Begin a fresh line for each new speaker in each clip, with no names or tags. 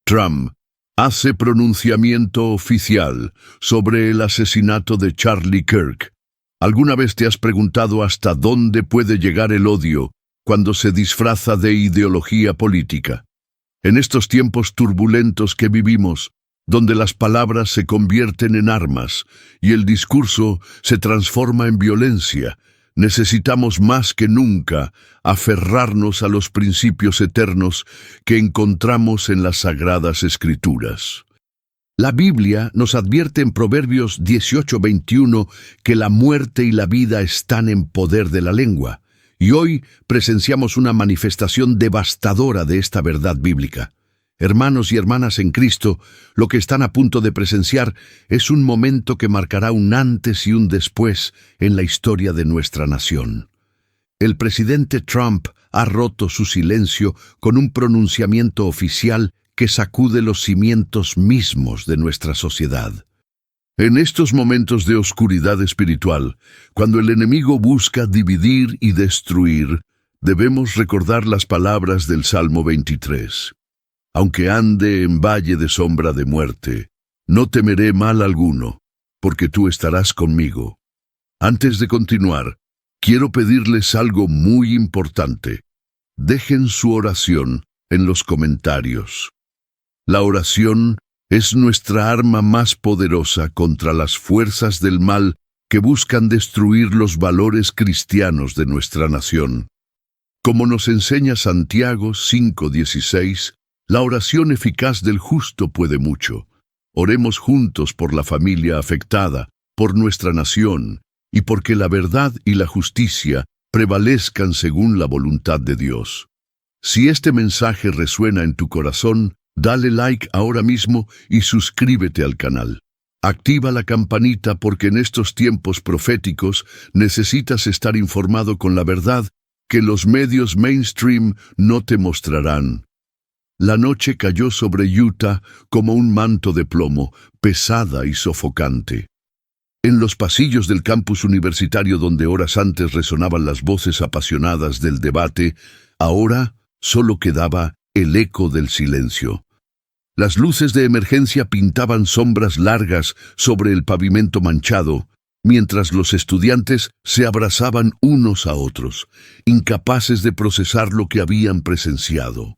Trump hace pronunciamiento oficial sobre el asesinato de Charlie Kirk. ¿Alguna vez te has preguntado hasta dónde puede llegar el odio cuando se disfraza de ideología política? En estos tiempos turbulentos que vivimos, donde las palabras se convierten en armas y el discurso se transforma en violencia, necesitamos más que nunca aferrarnos a los principios eternos que encontramos en las Sagradas Escrituras. La Biblia nos advierte en Proverbios 18:21 que la muerte y la vida están en poder de la lengua, y hoy presenciamos una manifestación devastadora de esta verdad bíblica. Hermanos y hermanas en Cristo, lo que están a punto de presenciar es un momento que marcará un antes y un después en la historia de nuestra nación. El presidente Trump ha roto su silencio con un pronunciamiento oficial que sacude los cimientos mismos de nuestra sociedad. En estos momentos de oscuridad espiritual, cuando el enemigo busca dividir y destruir, debemos recordar las palabras del Salmo 23. Aunque ande en valle de sombra de muerte, no temeré mal alguno, porque tú estarás conmigo. Antes de continuar, quiero pedirles algo muy importante. Dejen su oración en los comentarios. La oración es nuestra arma más poderosa contra las fuerzas del mal que buscan destruir los valores cristianos de nuestra nación. Como nos enseña Santiago 5:16, la oración eficaz del justo puede mucho. Oremos juntos por la familia afectada, por nuestra nación, y porque la verdad y la justicia prevalezcan según la voluntad de Dios. Si este mensaje resuena en tu corazón, dale like ahora mismo y suscríbete al canal. Activa la campanita porque en estos tiempos proféticos necesitas estar informado con la verdad que los medios mainstream no te mostrarán. La noche cayó sobre Utah como un manto de plomo, pesada y sofocante. En los pasillos del campus universitario donde horas antes resonaban las voces apasionadas del debate, ahora solo quedaba el eco del silencio. Las luces de emergencia pintaban sombras largas sobre el pavimento manchado, mientras los estudiantes se abrazaban unos a otros, incapaces de procesar lo que habían presenciado.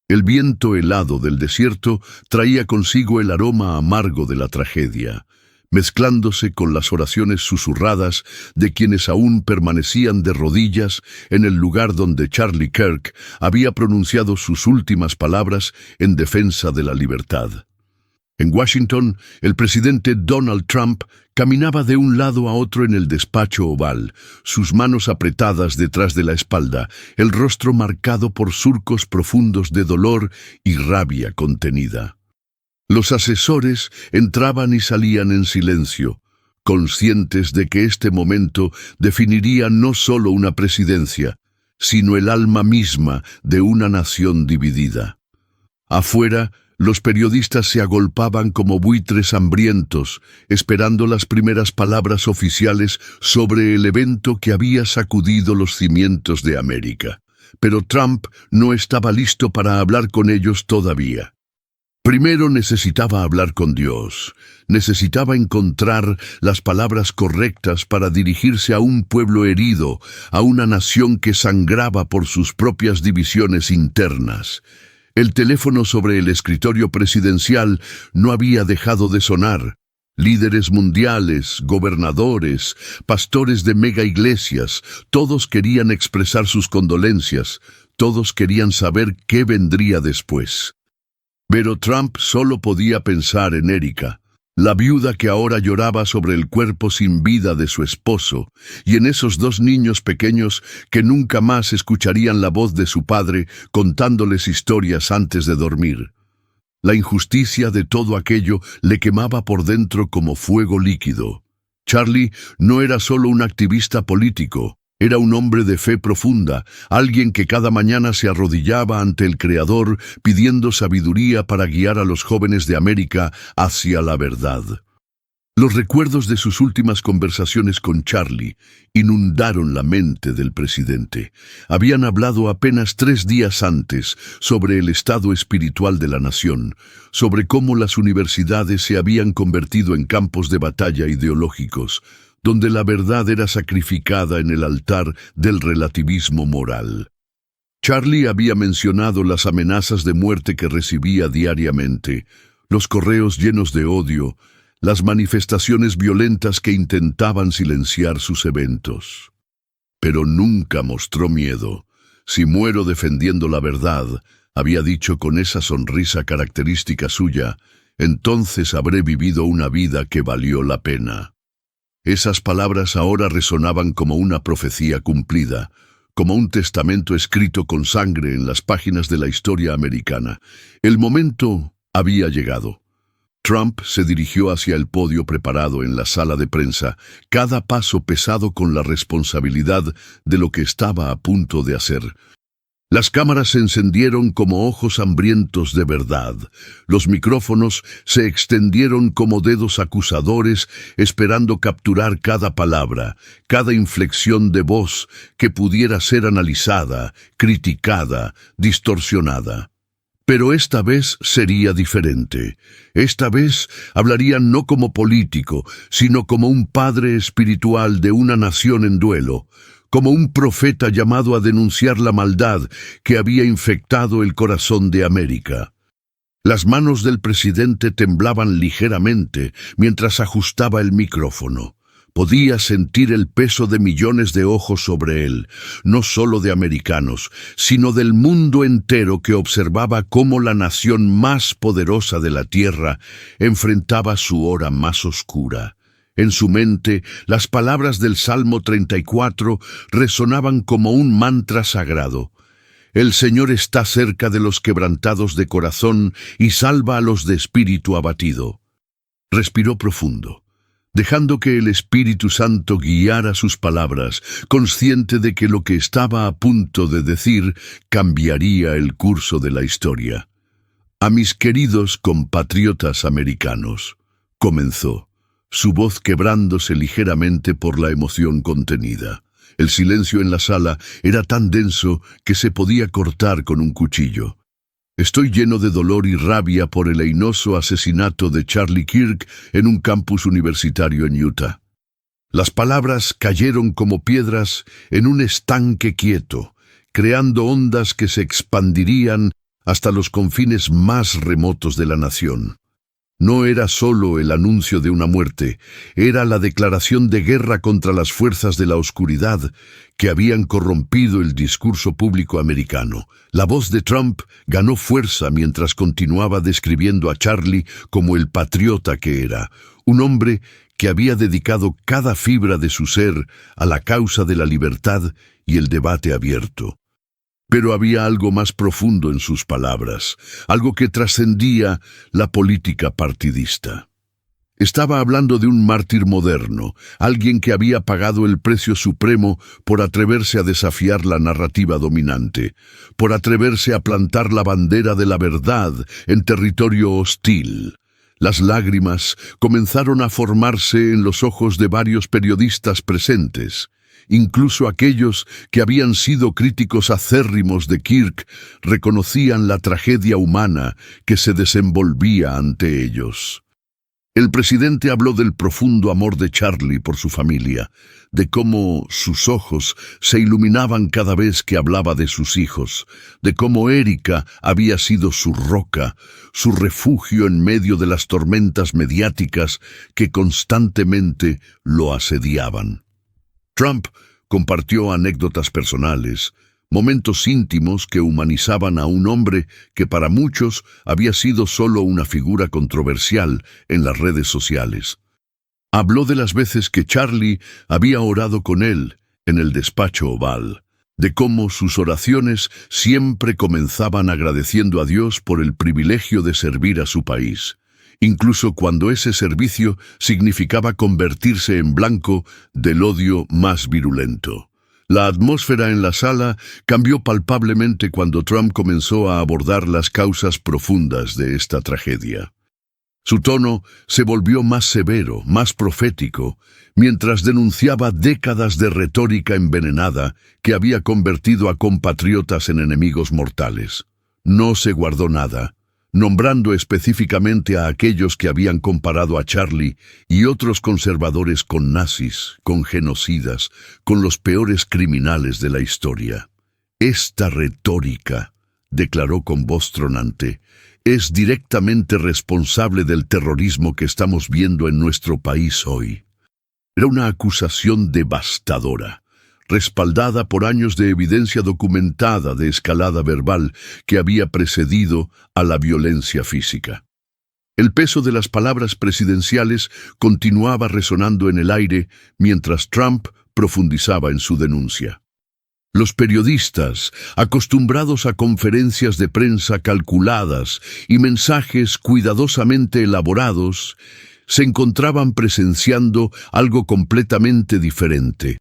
El viento helado del desierto traía consigo el aroma amargo de la tragedia, mezclándose con las oraciones susurradas de quienes aún permanecían de rodillas en el lugar donde Charlie Kirk había pronunciado sus últimas palabras en defensa de la libertad. En Washington, el presidente Donald Trump caminaba de un lado a otro en el despacho oval, sus manos apretadas detrás de la espalda, el rostro marcado por surcos profundos de dolor y rabia contenida. Los asesores entraban y salían en silencio, conscientes de que este momento definiría no solo una presidencia, sino el alma misma de una nación dividida. Afuera, los periodistas se agolpaban como buitres hambrientos, esperando las primeras palabras oficiales sobre el evento que había sacudido los cimientos de América. Pero Trump no estaba listo para hablar con ellos todavía. Primero necesitaba hablar con Dios, necesitaba encontrar las palabras correctas para dirigirse a un pueblo herido, a una nación que sangraba por sus propias divisiones internas. El teléfono sobre el escritorio presidencial no había dejado de sonar. Líderes mundiales, gobernadores, pastores de mega iglesias, todos querían expresar sus condolencias, todos querían saber qué vendría después. Pero Trump solo podía pensar en Erika, la viuda que ahora lloraba sobre el cuerpo sin vida de su esposo, y en esos dos niños pequeños que nunca más escucharían la voz de su padre contándoles historias antes de dormir. La injusticia de todo aquello le quemaba por dentro como fuego líquido. Charlie no era solo un activista político, era un hombre de fe profunda, alguien que cada mañana se arrodillaba ante el Creador pidiendo sabiduría para guiar a los jóvenes de América hacia la verdad. Los recuerdos de sus últimas conversaciones con Charlie inundaron la mente del presidente. Habían hablado apenas 3 días antes sobre el estado espiritual de la nación, sobre cómo las universidades se habían convertido en campos de batalla ideológicos, donde la verdad era sacrificada en el altar del relativismo moral. Charlie había mencionado las amenazas de muerte que recibía diariamente, los correos llenos de odio, las manifestaciones violentas que intentaban silenciar sus eventos. Pero nunca mostró miedo. Si muero defendiendo la verdad, había dicho con esa sonrisa característica suya, entonces habré vivido una vida que valió la pena. Esas palabras ahora resonaban como una profecía cumplida, como un testamento escrito con sangre en las páginas de la historia americana. El momento había llegado. Trump se dirigió hacia el podio preparado en la sala de prensa, cada paso pesado con la responsabilidad de lo que estaba a punto de hacer. Las cámaras se encendieron como ojos hambrientos de verdad. Los micrófonos se extendieron como dedos acusadores, esperando capturar cada palabra, cada inflexión de voz que pudiera ser analizada, criticada, distorsionada. Pero esta vez sería diferente. Esta vez hablaría no como político, sino como un padre espiritual de una nación en duelo, como un profeta llamado a denunciar la maldad que había infectado el corazón de América. Las manos del presidente temblaban ligeramente mientras ajustaba el micrófono. Podía sentir el peso de millones de ojos sobre él, no solo de americanos, sino del mundo entero que observaba cómo la nación más poderosa de la tierra enfrentaba su hora más oscura. En su mente, las palabras del Salmo 34 resonaban como un mantra sagrado. El Señor está cerca de los quebrantados de corazón y salva a los de espíritu abatido. Respiró profundo, dejando que el Espíritu Santo guiara sus palabras, consciente de que lo que estaba a punto de decir cambiaría el curso de la historia. A mis queridos compatriotas americanos, comenzó, su voz quebrándose ligeramente por la emoción contenida. El silencio en la sala era tan denso que se podía cortar con un cuchillo. Estoy lleno de dolor y rabia por el heinoso asesinato de Charlie Kirk en un campus universitario en Utah. Las palabras cayeron como piedras en un estanque quieto, creando ondas que se expandirían hasta los confines más remotos de la nación. No era solo el anuncio de una muerte, era la declaración de guerra contra las fuerzas de la oscuridad que habían corrompido el discurso público americano. La voz de Trump ganó fuerza mientras continuaba describiendo a Charlie como el patriota que era, un hombre que había dedicado cada fibra de su ser a la causa de la libertad y el debate abierto. Pero había algo más profundo en sus palabras, algo que trascendía la política partidista. Estaba hablando de un mártir moderno, alguien que había pagado el precio supremo por atreverse a desafiar la narrativa dominante, por atreverse a plantar la bandera de la verdad en territorio hostil. Las lágrimas comenzaron a formarse en los ojos de varios periodistas presentes. Incluso aquellos que habían sido críticos acérrimos de Kirk reconocían la tragedia humana que se desenvolvía ante ellos. El presidente habló del profundo amor de Charlie por su familia, de cómo sus ojos se iluminaban cada vez que hablaba de sus hijos, de cómo Erika había sido su roca, su refugio en medio de las tormentas mediáticas que constantemente lo asediaban. Trump compartió anécdotas personales, momentos íntimos que humanizaban a un hombre que para muchos había sido solo una figura controversial en las redes sociales. Habló de las veces que Charlie había orado con él en el despacho oval, de cómo sus oraciones siempre comenzaban agradeciendo a Dios por el privilegio de servir a su país, incluso cuando ese servicio significaba convertirse en blanco del odio más virulento. La atmósfera en la sala cambió palpablemente cuando Trump comenzó a abordar las causas profundas de esta tragedia. Su tono se volvió más severo, más profético, mientras denunciaba décadas de retórica envenenada que había convertido a compatriotas en enemigos mortales. No se guardó nada, nombrando específicamente a aquellos que habían comparado a Charlie y otros conservadores con nazis, con genocidas, con los peores criminales de la historia. Esta retórica, declaró con voz tronante, es directamente responsable del terrorismo que estamos viendo en nuestro país hoy. Era una acusación devastadora, respaldada por años de evidencia documentada de escalada verbal que había precedido a la violencia física. El peso de las palabras presidenciales continuaba resonando en el aire mientras Trump profundizaba en su denuncia. Los periodistas, acostumbrados a conferencias de prensa calculadas y mensajes cuidadosamente elaborados, se encontraban presenciando algo completamente diferente.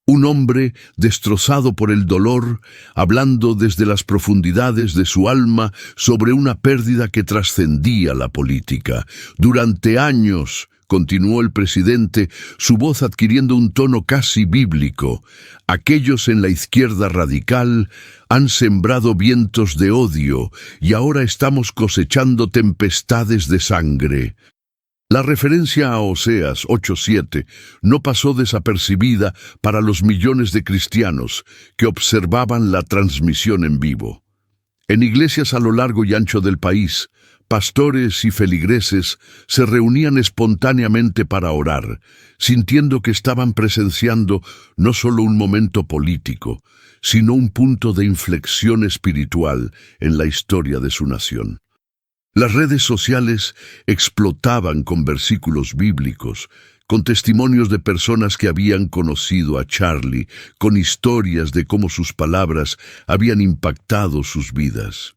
Un hombre destrozado por el dolor, hablando desde las profundidades de su alma sobre una pérdida que trascendía la política. Durante años, continuó el presidente, su voz adquiriendo un tono casi bíblico, aquellos en la izquierda radical han sembrado vientos de odio y ahora estamos cosechando tempestades de sangre. La referencia a Oseas 8:7 no pasó desapercibida para los millones de cristianos que observaban la transmisión en vivo. En iglesias a lo largo y ancho del país, pastores y feligreses se reunían espontáneamente para orar, sintiendo que estaban presenciando no solo un momento político, sino un punto de inflexión espiritual en la historia de su nación. Las redes sociales explotaban con versículos bíblicos, con testimonios de personas que habían conocido a Charlie, con historias de cómo sus palabras habían impactado sus vidas.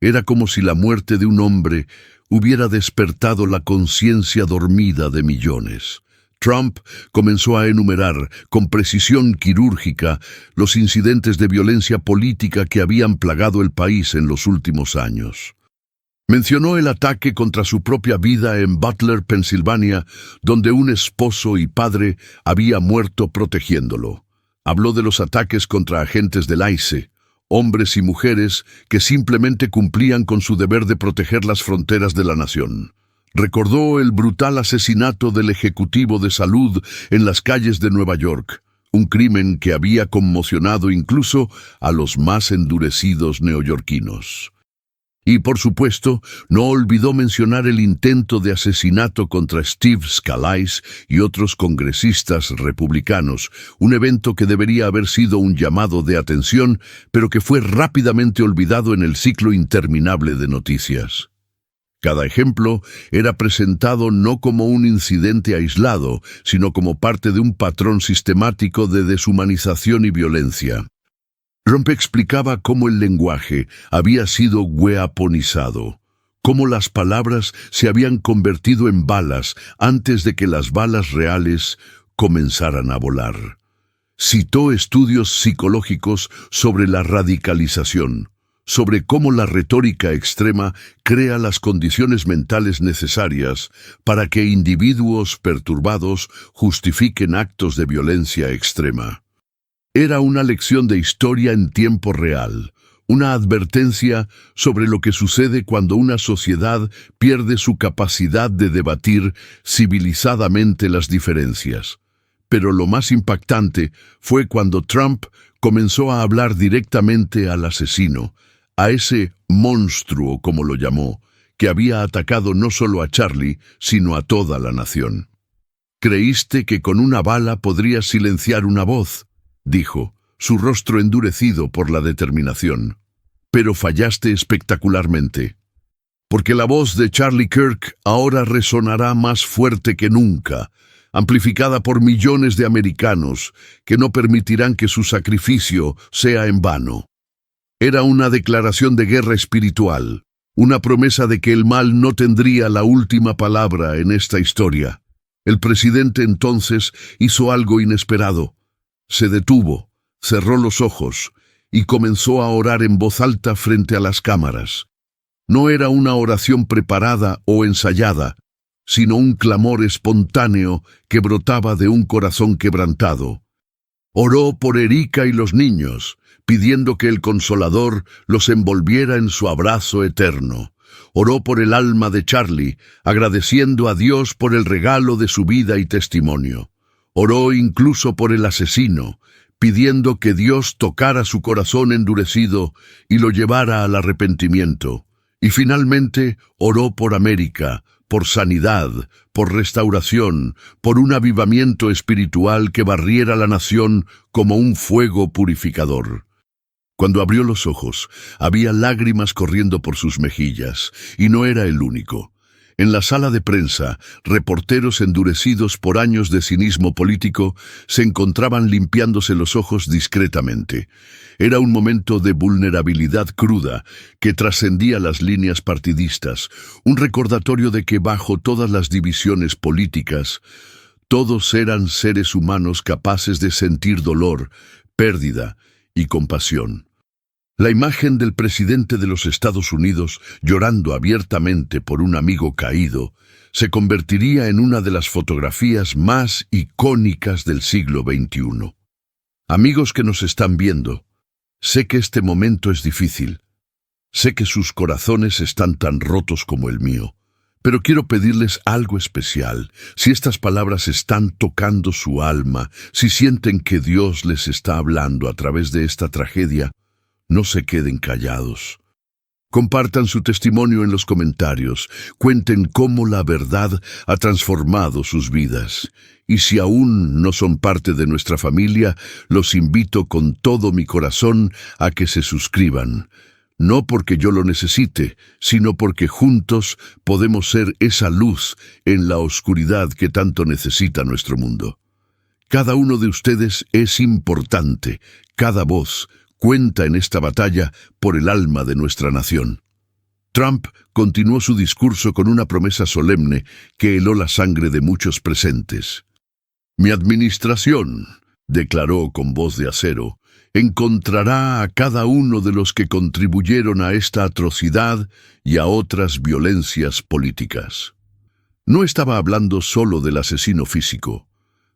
Era como si la muerte de un hombre hubiera despertado la conciencia dormida de millones. Trump comenzó a enumerar con precisión quirúrgica los incidentes de violencia política que habían plagado el país en los últimos años. Mencionó el ataque contra su propia vida en Butler, Pensilvania, donde un esposo y padre había muerto protegiéndolo. Habló de los ataques contra agentes del ICE, hombres y mujeres que simplemente cumplían con su deber de proteger las fronteras de la nación. Recordó el brutal asesinato del ejecutivo de salud en las calles de Nueva York, un crimen que había conmocionado incluso a los más endurecidos neoyorquinos. Y, por supuesto, no olvidó mencionar el intento de asesinato contra Steve Scalise y otros congresistas republicanos, un evento que debería haber sido un llamado de atención, pero que fue rápidamente olvidado en el ciclo interminable de noticias. Cada ejemplo era presentado no como un incidente aislado, sino como parte de un patrón sistemático de deshumanización y violencia. Trump explicaba cómo el lenguaje había sido weaponizado, cómo las palabras se habían convertido en balas antes de que las balas reales comenzaran a volar. Citó estudios psicológicos sobre la radicalización, sobre cómo la retórica extrema crea las condiciones mentales necesarias para que individuos perturbados justifiquen actos de violencia extrema. Era una lección de historia en tiempo real, una advertencia sobre lo que sucede cuando una sociedad pierde su capacidad de debatir civilizadamente las diferencias. Pero lo más impactante fue cuando Trump comenzó a hablar directamente al asesino, a ese monstruo, como lo llamó, que había atacado no solo a Charlie, sino a toda la nación. «Creíste que con una bala podrías silenciar una voz», dijo, su rostro endurecido por la determinación. «Pero fallaste espectacularmente. Porque la voz de Charlie Kirk ahora resonará más fuerte que nunca, amplificada por millones de americanos que no permitirán que su sacrificio sea en vano». Era una declaración de guerra espiritual, una promesa de que el mal no tendría la última palabra en esta historia. El presidente entonces hizo algo inesperado. Se detuvo, cerró los ojos y comenzó a orar en voz alta frente a las cámaras. No era una oración preparada o ensayada, sino un clamor espontáneo que brotaba de un corazón quebrantado. Oró por Erika y los niños, pidiendo que el Consolador los envolviera en su abrazo eterno. Oró por el alma de Charlie, agradeciendo a Dios por el regalo de su vida y testimonio. Oró incluso por el asesino, pidiendo que Dios tocara su corazón endurecido y lo llevara al arrepentimiento. Y finalmente oró por América, por sanidad, por restauración, por un avivamiento espiritual que barriera la nación como un fuego purificador. Cuando abrió los ojos, había lágrimas corriendo por sus mejillas, y no era el único. En la sala de prensa, reporteros endurecidos por años de cinismo político se encontraban limpiándose los ojos discretamente. Era un momento de vulnerabilidad cruda que trascendía las líneas partidistas, un recordatorio de que bajo todas las divisiones políticas, todos eran seres humanos capaces de sentir dolor, pérdida y compasión. La imagen del presidente de los Estados Unidos llorando abiertamente por un amigo caído se convertiría en una de las fotografías más icónicas del siglo XXI. Amigos que nos están viendo, sé que este momento es difícil. Sé que sus corazones están tan rotos como el mío, pero quiero pedirles algo especial. Si estas palabras están tocando su alma, si sienten que Dios les está hablando a través de esta tragedia, no se queden callados. Compartan su testimonio en los comentarios, cuenten cómo la verdad ha transformado sus vidas. Y si aún no son parte de nuestra familia, los invito con todo mi corazón a que se suscriban. No porque yo lo necesite, sino porque juntos podemos ser esa luz en la oscuridad que tanto necesita nuestro mundo. Cada uno de ustedes es importante, cada voz cuenta en esta batalla por el alma de nuestra nación. Trump continuó su discurso con una promesa solemne que heló la sangre de muchos presentes. Mi administración, declaró con voz de acero, encontrará a cada uno de los que contribuyeron a esta atrocidad y a otras violencias políticas. No estaba hablando solo del asesino físico,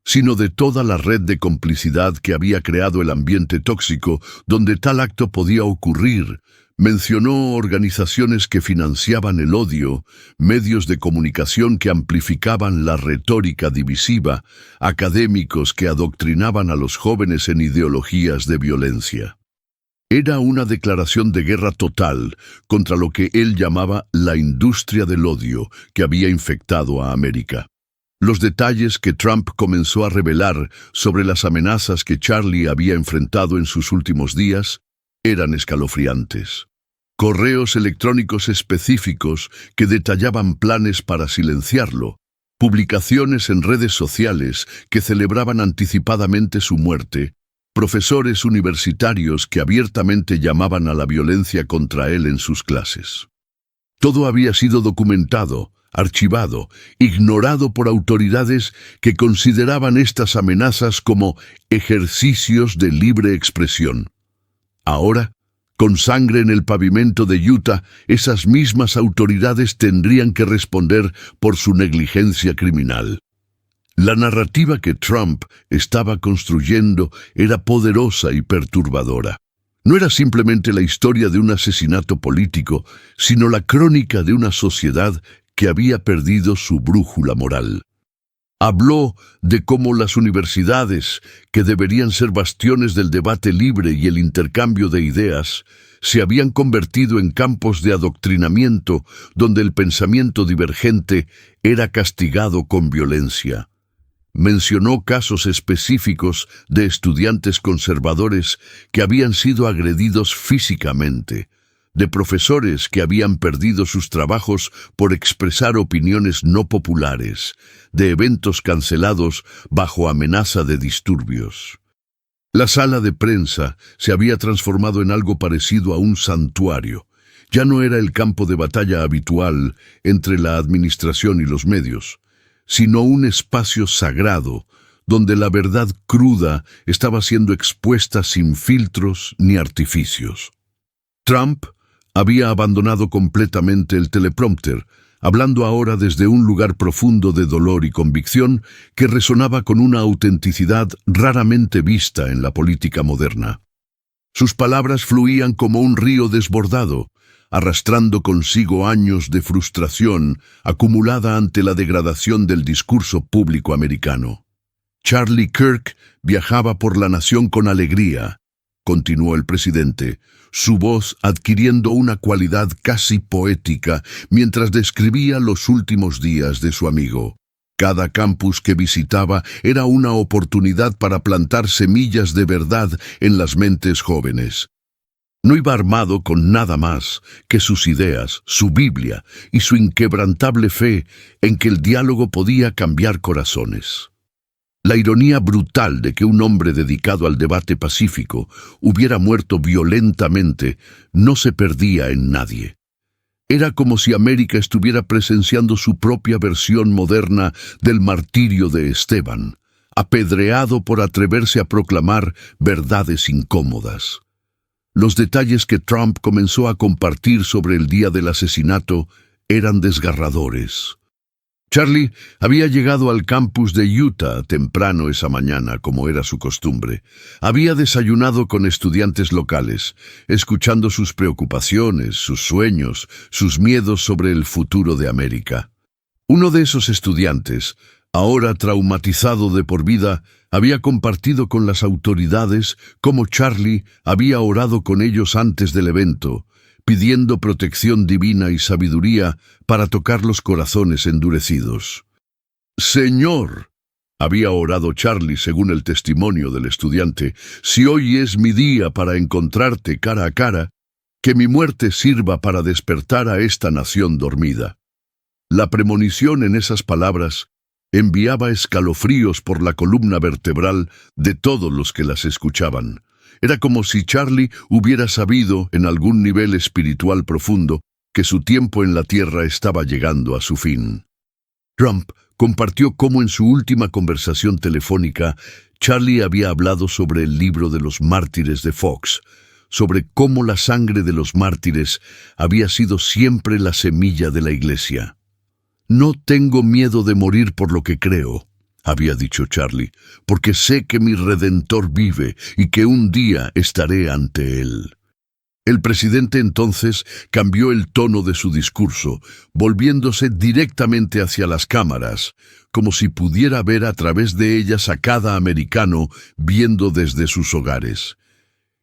sino de toda la red de complicidad que había creado el ambiente tóxico donde tal acto podía ocurrir. Mencionó organizaciones que financiaban el odio, medios de comunicación que amplificaban la retórica divisiva, académicos que adoctrinaban a los jóvenes en ideologías de violencia. Era una declaración de guerra total contra lo que él llamaba la industria del odio que había infectado a América. Los detalles que Trump comenzó a revelar sobre las amenazas que Charlie había enfrentado en sus últimos días eran escalofriantes. Correos electrónicos específicos que detallaban planes para silenciarlo, publicaciones en redes sociales que celebraban anticipadamente su muerte, profesores universitarios que abiertamente llamaban a la violencia contra él en sus clases. Todo había sido documentado, archivado, ignorado por autoridades que consideraban estas amenazas como ejercicios de libre expresión. Ahora, con sangre en el pavimento de Utah, esas mismas autoridades tendrían que responder por su negligencia criminal. La narrativa que Trump estaba construyendo era poderosa y perturbadora. No era simplemente la historia de un asesinato político, sino la crónica de una sociedad que había perdido su brújula moral. Habló de cómo las universidades, que deberían ser bastiones del debate libre y el intercambio de ideas, se habían convertido en campos de adoctrinamiento donde el pensamiento divergente era castigado con violencia. Mencionó casos específicos de estudiantes conservadores que habían sido agredidos físicamente, de profesores que habían perdido sus trabajos por expresar opiniones no populares, de eventos cancelados bajo amenaza de disturbios. La sala de prensa se había transformado en algo parecido a un santuario. Ya no era el campo de batalla habitual entre la administración y los medios, sino un espacio sagrado donde la verdad cruda estaba siendo expuesta sin filtros ni artificios. Trump Había abandonado completamente el teleprompter, hablando ahora desde un lugar profundo de dolor y convicción que resonaba con una autenticidad raramente vista en la política moderna. Sus palabras fluían como un río desbordado, arrastrando consigo años de frustración acumulada ante la degradación del discurso público americano. Charlie Kirk viajaba por la nación con alegría, continuó el presidente, su voz adquiriendo una cualidad casi poética mientras describía los últimos días de su amigo. Cada campus que visitaba era una oportunidad para plantar semillas de verdad en las mentes jóvenes. No iba armado con nada más que sus ideas, su Biblia y su inquebrantable fe en que el diálogo podía cambiar corazones. La ironía brutal de que un hombre dedicado al debate pacífico hubiera muerto violentamente no se perdía en nadie. Era como si América estuviera presenciando su propia versión moderna del martirio de Esteban, apedreado por atreverse a proclamar verdades incómodas. Los detalles que Trump comenzó a compartir sobre el día del asesinato eran desgarradores. Charlie había llegado al campus de Utah temprano esa mañana, como era su costumbre. Había desayunado con estudiantes locales, escuchando sus preocupaciones, sus sueños, sus miedos sobre el futuro de América. Uno de esos estudiantes, ahora traumatizado de por vida, había compartido con las autoridades cómo Charlie había orado con ellos antes del evento, pidiendo protección divina y sabiduría para tocar los corazones endurecidos. «Señor», había orado Charlie según el testimonio del estudiante, «si hoy es mi día para encontrarte cara a cara, que mi muerte sirva para despertar a esta nación dormida». La premonición en esas palabras enviaba escalofríos por la columna vertebral de todos los que las escuchaban. Era como si Charlie hubiera sabido, en algún nivel espiritual profundo, que su tiempo en la tierra estaba llegando a su fin. Trump compartió cómo en su última conversación telefónica, Charlie había hablado sobre el libro de los mártires de Fox, sobre cómo la sangre de los mártires había sido siempre la semilla de la Iglesia. «No tengo miedo de morir por lo que creo», había dicho Charlie, «porque sé que mi Redentor vive y que un día estaré ante él». El presidente entonces cambió el tono de su discurso, volviéndose directamente hacia las cámaras, como si pudiera ver a través de ellas a cada americano viendo desde sus hogares.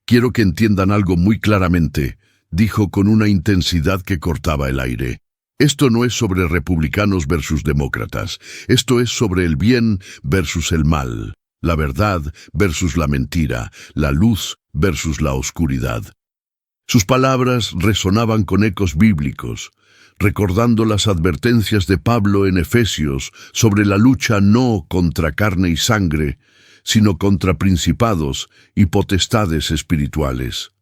«Quiero que entiendan algo muy claramente», dijo con una intensidad que cortaba el aire. «Esto no es sobre republicanos versus demócratas. Esto es sobre el bien versus el mal, la verdad versus la mentira, la luz versus la oscuridad». Sus palabras resonaban con ecos bíblicos, recordando las advertencias de Pablo en Efesios sobre la lucha no contra carne y sangre, sino contra principados y potestades espirituales.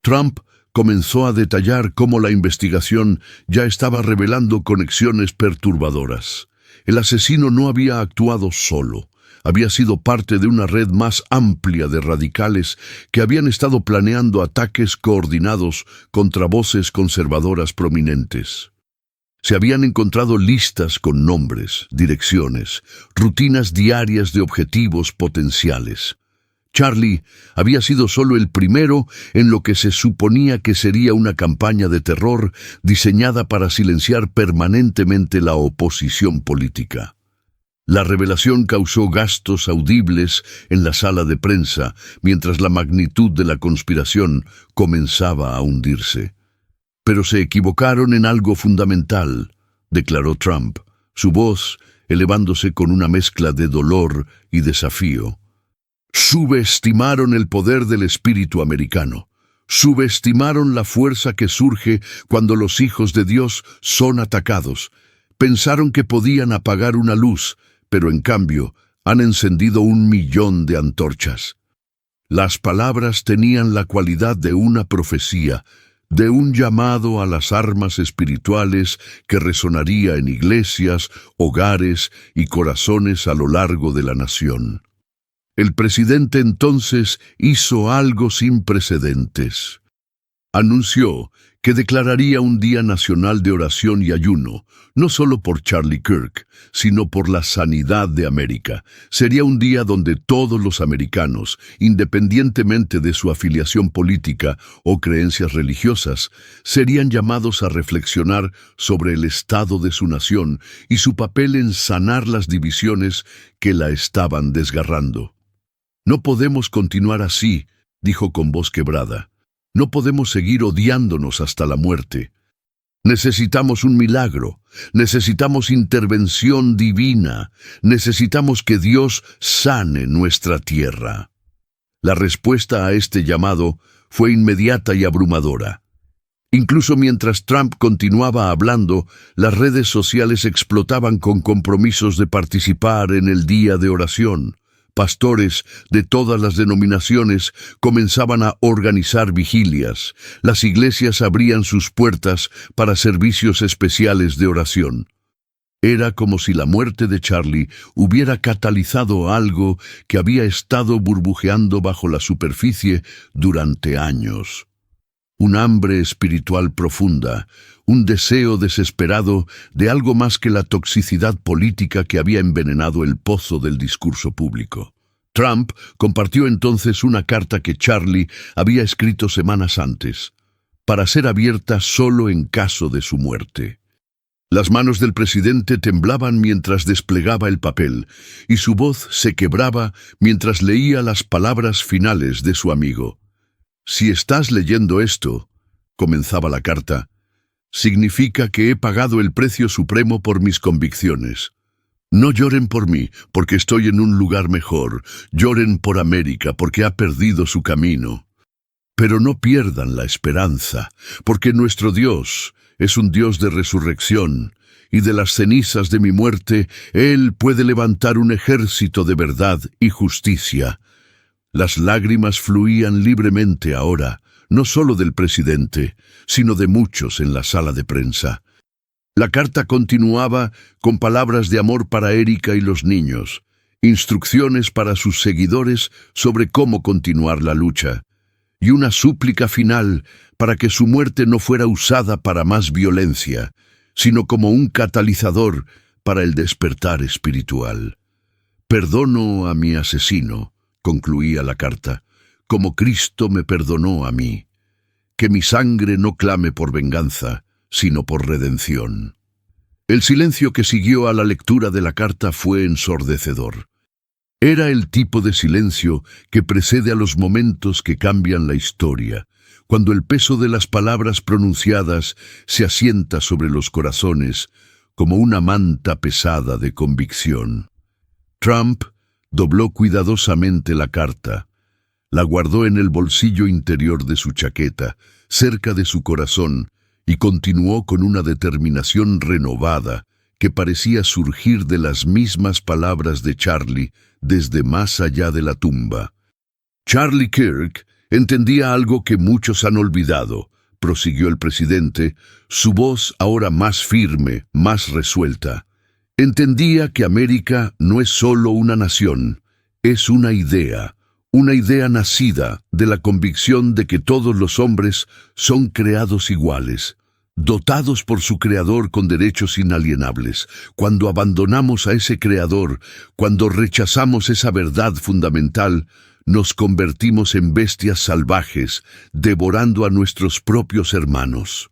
Trump comenzó a detallar cómo la investigación ya estaba revelando conexiones perturbadoras. El asesino no había actuado solo. Había sido parte de una red más amplia de radicales que habían estado planeando ataques coordinados contra voces conservadoras prominentes. Se habían encontrado listas con nombres, direcciones, rutinas diarias de objetivos potenciales. Charlie había sido solo el primero en lo que se suponía que sería una campaña de terror diseñada para silenciar permanentemente la oposición política. La revelación causó gastos audibles en la sala de prensa, mientras la magnitud de la conspiración comenzaba a hundirse. «Pero se equivocaron en algo fundamental», declaró Trump, su voz elevándose con una mezcla de dolor y desafío. «Subestimaron el poder del espíritu americano. Subestimaron la fuerza que surge cuando los hijos de Dios son atacados. Pensaron que podían apagar una luz, pero en cambio han encendido 1.000.000 de antorchas». Las palabras tenían la cualidad de una profecía, de un llamado a las armas espirituales que resonaría en iglesias, hogares y corazones a lo largo de la nación. El presidente entonces hizo algo sin precedentes. Anunció que declararía un día nacional de oración y ayuno, no solo por Charlie Kirk, sino por la sanidad de América. Sería un día donde todos los americanos, independientemente de su afiliación política o creencias religiosas, serían llamados a reflexionar sobre el estado de su nación y su papel en sanar las divisiones que la estaban desgarrando. No podemos continuar así, dijo con voz quebrada. No podemos seguir odiándonos hasta la muerte. Necesitamos un milagro, necesitamos intervención divina, necesitamos que Dios sane nuestra tierra. La respuesta a este llamado fue inmediata y abrumadora. Incluso mientras Trump continuaba hablando, las redes sociales explotaban con compromisos de participar en el día de oración. Pastores de todas las denominaciones comenzaban a organizar vigilias. Las iglesias abrían sus puertas para servicios especiales de oración. Era como si la muerte de Charlie hubiera catalizado algo que había estado burbujeando bajo la superficie durante años. Un hambre espiritual profunda, un deseo desesperado de algo más que la toxicidad política que había envenenado el pozo del discurso público. Trump compartió entonces una carta que Charlie había escrito semanas antes, para ser abierta solo en caso de su muerte. Las manos del presidente temblaban mientras desplegaba el papel, y su voz se quebraba mientras leía las palabras finales de su amigo. «Si estás leyendo esto», comenzaba la carta, «significa que he pagado el precio supremo por mis convicciones. No lloren por mí, porque estoy en un lugar mejor. Lloren por América, porque ha perdido su camino. Pero no pierdan la esperanza, porque nuestro Dios es un Dios de resurrección, y de las cenizas de mi muerte, Él puede levantar un ejército de verdad y justicia». Las lágrimas fluían libremente ahora, no solo del presidente, sino de muchos en la sala de prensa. La carta continuaba con palabras de amor para Erika y los niños, instrucciones para sus seguidores sobre cómo continuar la lucha, y una súplica final para que su muerte no fuera usada para más violencia, sino como un catalizador para el despertar espiritual. «Perdono a mi asesino», concluía la carta, «como Cristo me perdonó a mí. Que mi sangre no clame por venganza, sino por redención». El silencio que siguió a la lectura de la carta fue ensordecedor. Era el tipo de silencio que precede a los momentos que cambian la historia, cuando el peso de las palabras pronunciadas se asienta sobre los corazones como una manta pesada de convicción. Trump dobló cuidadosamente la carta, la guardó en el bolsillo interior de su chaqueta, cerca de su corazón, y continuó con una determinación renovada que parecía surgir de las mismas palabras de Charlie desde más allá de la tumba. «Charlie Kirk entendía algo que muchos han olvidado», prosiguió el presidente, su voz ahora más firme, más resuelta. «Entendía que América no es solo una nación, es una idea nacida de la convicción de que todos los hombres son creados iguales, dotados por su Creador con derechos inalienables. Cuando abandonamos a ese Creador, cuando rechazamos esa verdad fundamental, nos convertimos en bestias salvajes, devorando a nuestros propios hermanos».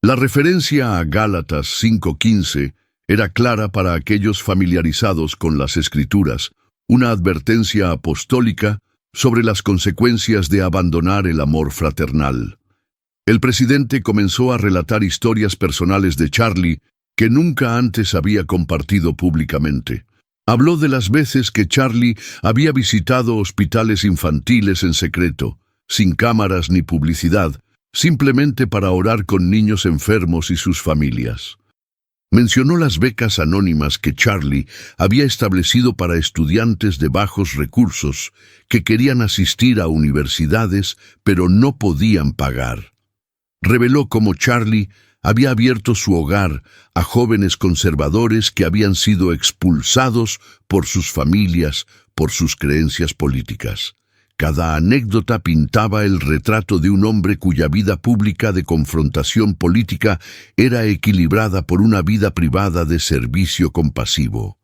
La referencia a Gálatas 5:15 era clara para aquellos familiarizados con las Escrituras, una advertencia apostólica sobre las consecuencias de abandonar el amor fraternal. El presidente comenzó a relatar historias personales de Charlie que nunca antes había compartido públicamente. Habló de las veces que Charlie había visitado hospitales infantiles en secreto, sin cámaras ni publicidad, simplemente para orar con niños enfermos y sus familias. Mencionó las becas anónimas que Charlie había establecido para estudiantes de bajos recursos que querían asistir a universidades pero no podían pagar. Reveló cómo Charlie había abierto su hogar a jóvenes conservadores que habían sido expulsados por sus familias por sus creencias políticas. Cada anécdota pintaba el retrato de un hombre cuya vida pública de confrontación política era equilibrada por una vida privada de servicio compasivo.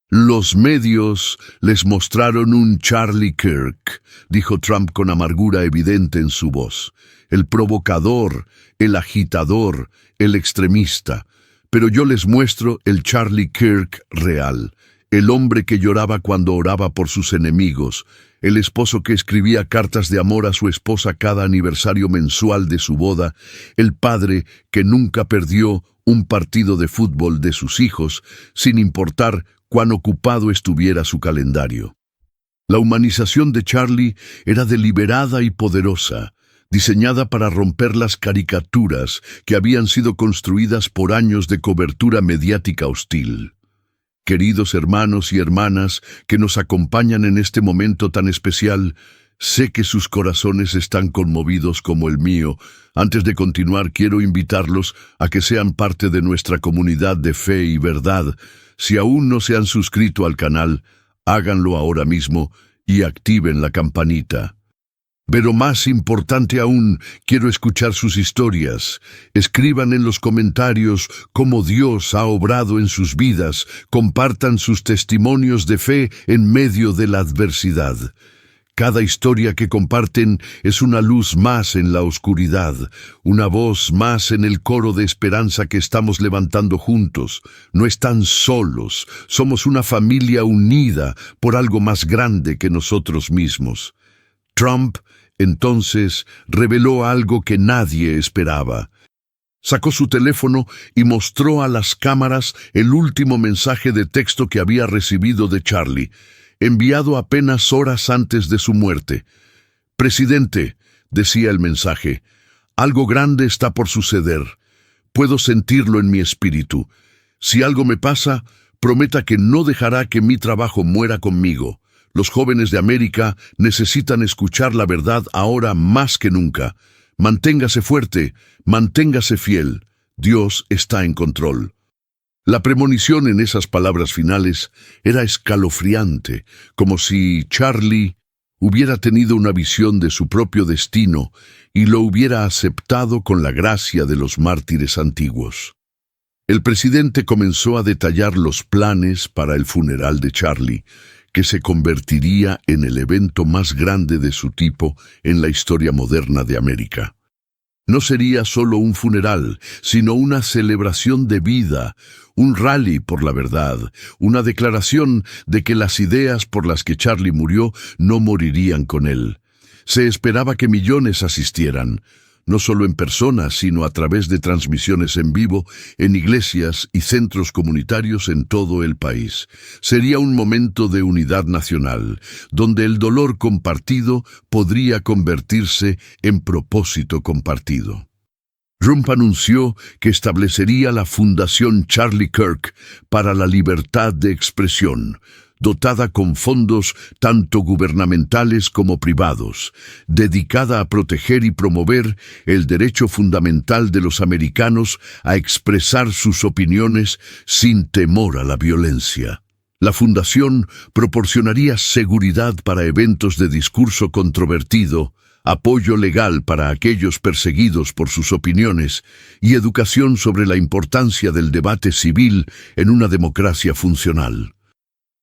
Los medios les mostraron un Charlie Kirk, dijo Trump con amargura evidente en su voz. El provocador, el agitador, el extremista. Pero yo les muestro el Charlie Kirk real. El hombre que lloraba cuando oraba por sus enemigos, el esposo que escribía cartas de amor a su esposa cada aniversario mensual de su boda, el padre que nunca perdió un partido de fútbol de sus hijos, sin importar cuán ocupado estuviera su calendario. La humanización de Charlie era deliberada y poderosa, diseñada para romper las caricaturas que habían sido construidas por años de cobertura mediática hostil. Queridos hermanos y hermanas que nos acompañan en este momento tan especial, sé que sus corazones están conmovidos como el mío. Antes de continuar, quiero invitarlos a que sean parte de nuestra comunidad de fe y verdad. Si aún no se han suscrito al canal, háganlo ahora mismo y activen la campanita. Pero más importante aún, quiero escuchar sus historias. Escriban en los comentarios cómo Dios ha obrado en sus vidas. Compartan sus testimonios de fe en medio de la adversidad. Cada historia que comparten es una luz más en la oscuridad, una voz más en el coro de esperanza que estamos levantando juntos. No están solos, somos una familia unida por algo más grande que nosotros mismos. Trump, entonces, reveló algo que nadie esperaba. Sacó su teléfono y mostró a las cámaras el último mensaje de texto que había recibido de Charlie, enviado apenas horas antes de su muerte. «Presidente», decía el mensaje, «algo grande está por suceder. Puedo sentirlo en mi espíritu. Si algo me pasa, prometa que no dejará que mi trabajo muera conmigo. Los jóvenes de América necesitan escuchar la verdad ahora más que nunca. Manténgase fuerte, manténgase fiel. Dios está en control». La premonición en esas palabras finales era escalofriante, como si Charlie hubiera tenido una visión de su propio destino y lo hubiera aceptado con la gracia de los mártires antiguos. El presidente comenzó a detallar los planes para el funeral de Charlie, que se convertiría en el evento más grande de su tipo en la historia moderna de América. No sería solo un funeral, sino una celebración de vida, un rally por la verdad, una declaración de que las ideas por las que Charlie murió no morirían con él. Se esperaba que millones asistieran, no solo en persona, sino a través de transmisiones en vivo en iglesias y centros comunitarios en todo el país. Sería un momento de unidad nacional, donde el dolor compartido podría convertirse en propósito compartido. Trump anunció que establecería la Fundación Charlie Kirk para la libertad de expresión, dotada con fondos tanto gubernamentales como privados, dedicada a proteger y promover el derecho fundamental de los americanos a expresar sus opiniones sin temor a la violencia. La fundación proporcionaría seguridad para eventos de discurso controvertido, apoyo legal para aquellos perseguidos por sus opiniones y educación sobre la importancia del debate civil en una democracia funcional.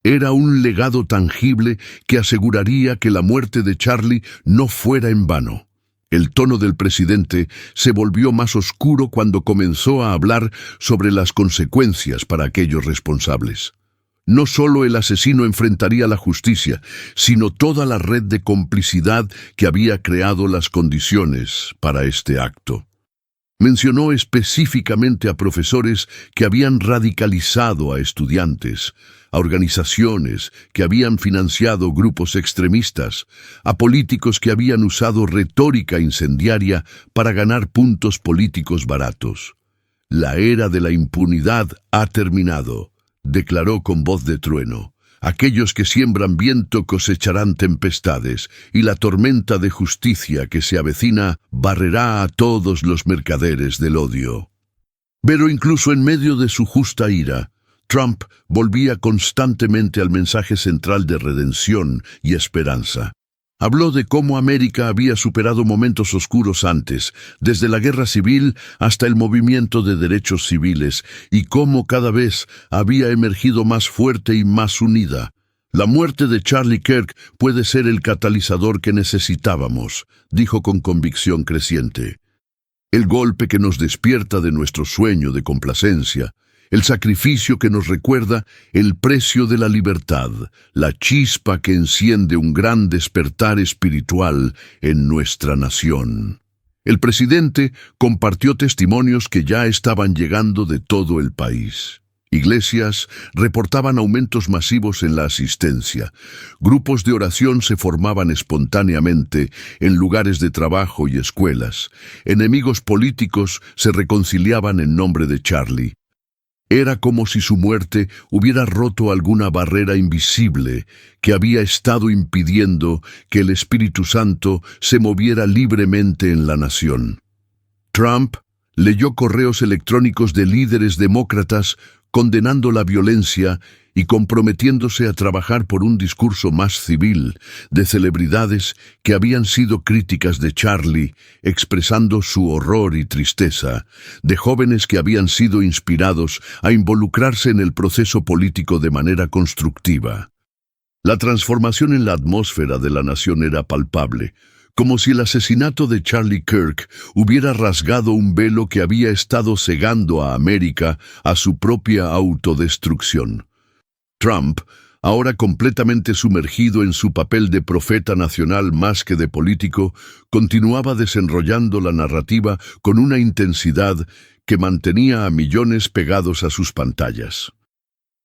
Era un legado tangible que aseguraría que la muerte de Charlie no fuera en vano. El tono del presidente se volvió más oscuro cuando comenzó a hablar sobre las consecuencias para aquellos responsables. No solo el asesino enfrentaría la justicia, sino toda la red de complicidad que había creado las condiciones para este acto. Mencionó específicamente a profesores que habían radicalizado a estudiantes, a organizaciones que habían financiado grupos extremistas, a políticos que habían usado retórica incendiaria para ganar puntos políticos baratos. La era de la impunidad ha terminado, declaró con voz de trueno. Aquellos que siembran viento cosecharán tempestades, y la tormenta de justicia que se avecina barrerá a todos los mercaderes del odio. Pero incluso en medio de su justa ira, Trump volvía constantemente al mensaje central de redención y esperanza. Habló de cómo América había superado momentos oscuros antes, desde la guerra civil hasta el movimiento de derechos civiles, y cómo cada vez había emergido más fuerte y más unida. La muerte de Charlie Kirk puede ser el catalizador que necesitábamos, dijo con convicción creciente. El golpe que nos despierta de nuestro sueño de complacencia, el sacrificio que nos recuerda el precio de la libertad, la chispa que enciende un gran despertar espiritual en nuestra nación. El presidente compartió testimonios que ya estaban llegando de todo el país. Iglesias reportaban aumentos masivos en la asistencia. Grupos de oración se formaban espontáneamente en lugares de trabajo y escuelas. Enemigos políticos se reconciliaban en nombre de Charlie. Era como si su muerte hubiera roto alguna barrera invisible que había estado impidiendo que el Espíritu Santo se moviera libremente en la nación. Trump leyó correos electrónicos de líderes demócratas condenando la violencia y comprometiéndose a trabajar por un discurso más civil, de celebridades que habían sido críticas de Charlie, expresando su horror y tristeza, de jóvenes que habían sido inspirados a involucrarse en el proceso político de manera constructiva. La transformación en la atmósfera de la nación era palpable, como si el asesinato de Charlie Kirk hubiera rasgado un velo que había estado cegando a América a su propia autodestrucción. Trump, ahora completamente sumergido en su papel de profeta nacional más que de político, continuaba desenrollando la narrativa con una intensidad que mantenía a millones pegados a sus pantallas.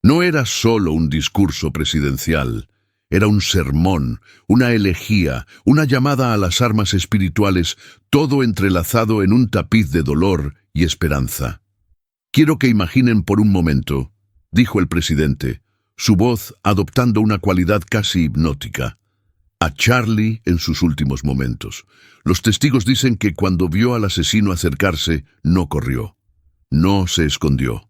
No era solo un discurso presidencial. Era un sermón, una elegía, una llamada a las armas espirituales, todo entrelazado en un tapiz de dolor y esperanza. Quiero que imaginen por un momento, dijo el presidente, su voz adoptando una cualidad casi hipnótica, a Charlie en sus últimos momentos. Los testigos dicen que cuando vio al asesino acercarse, no corrió, no se escondió.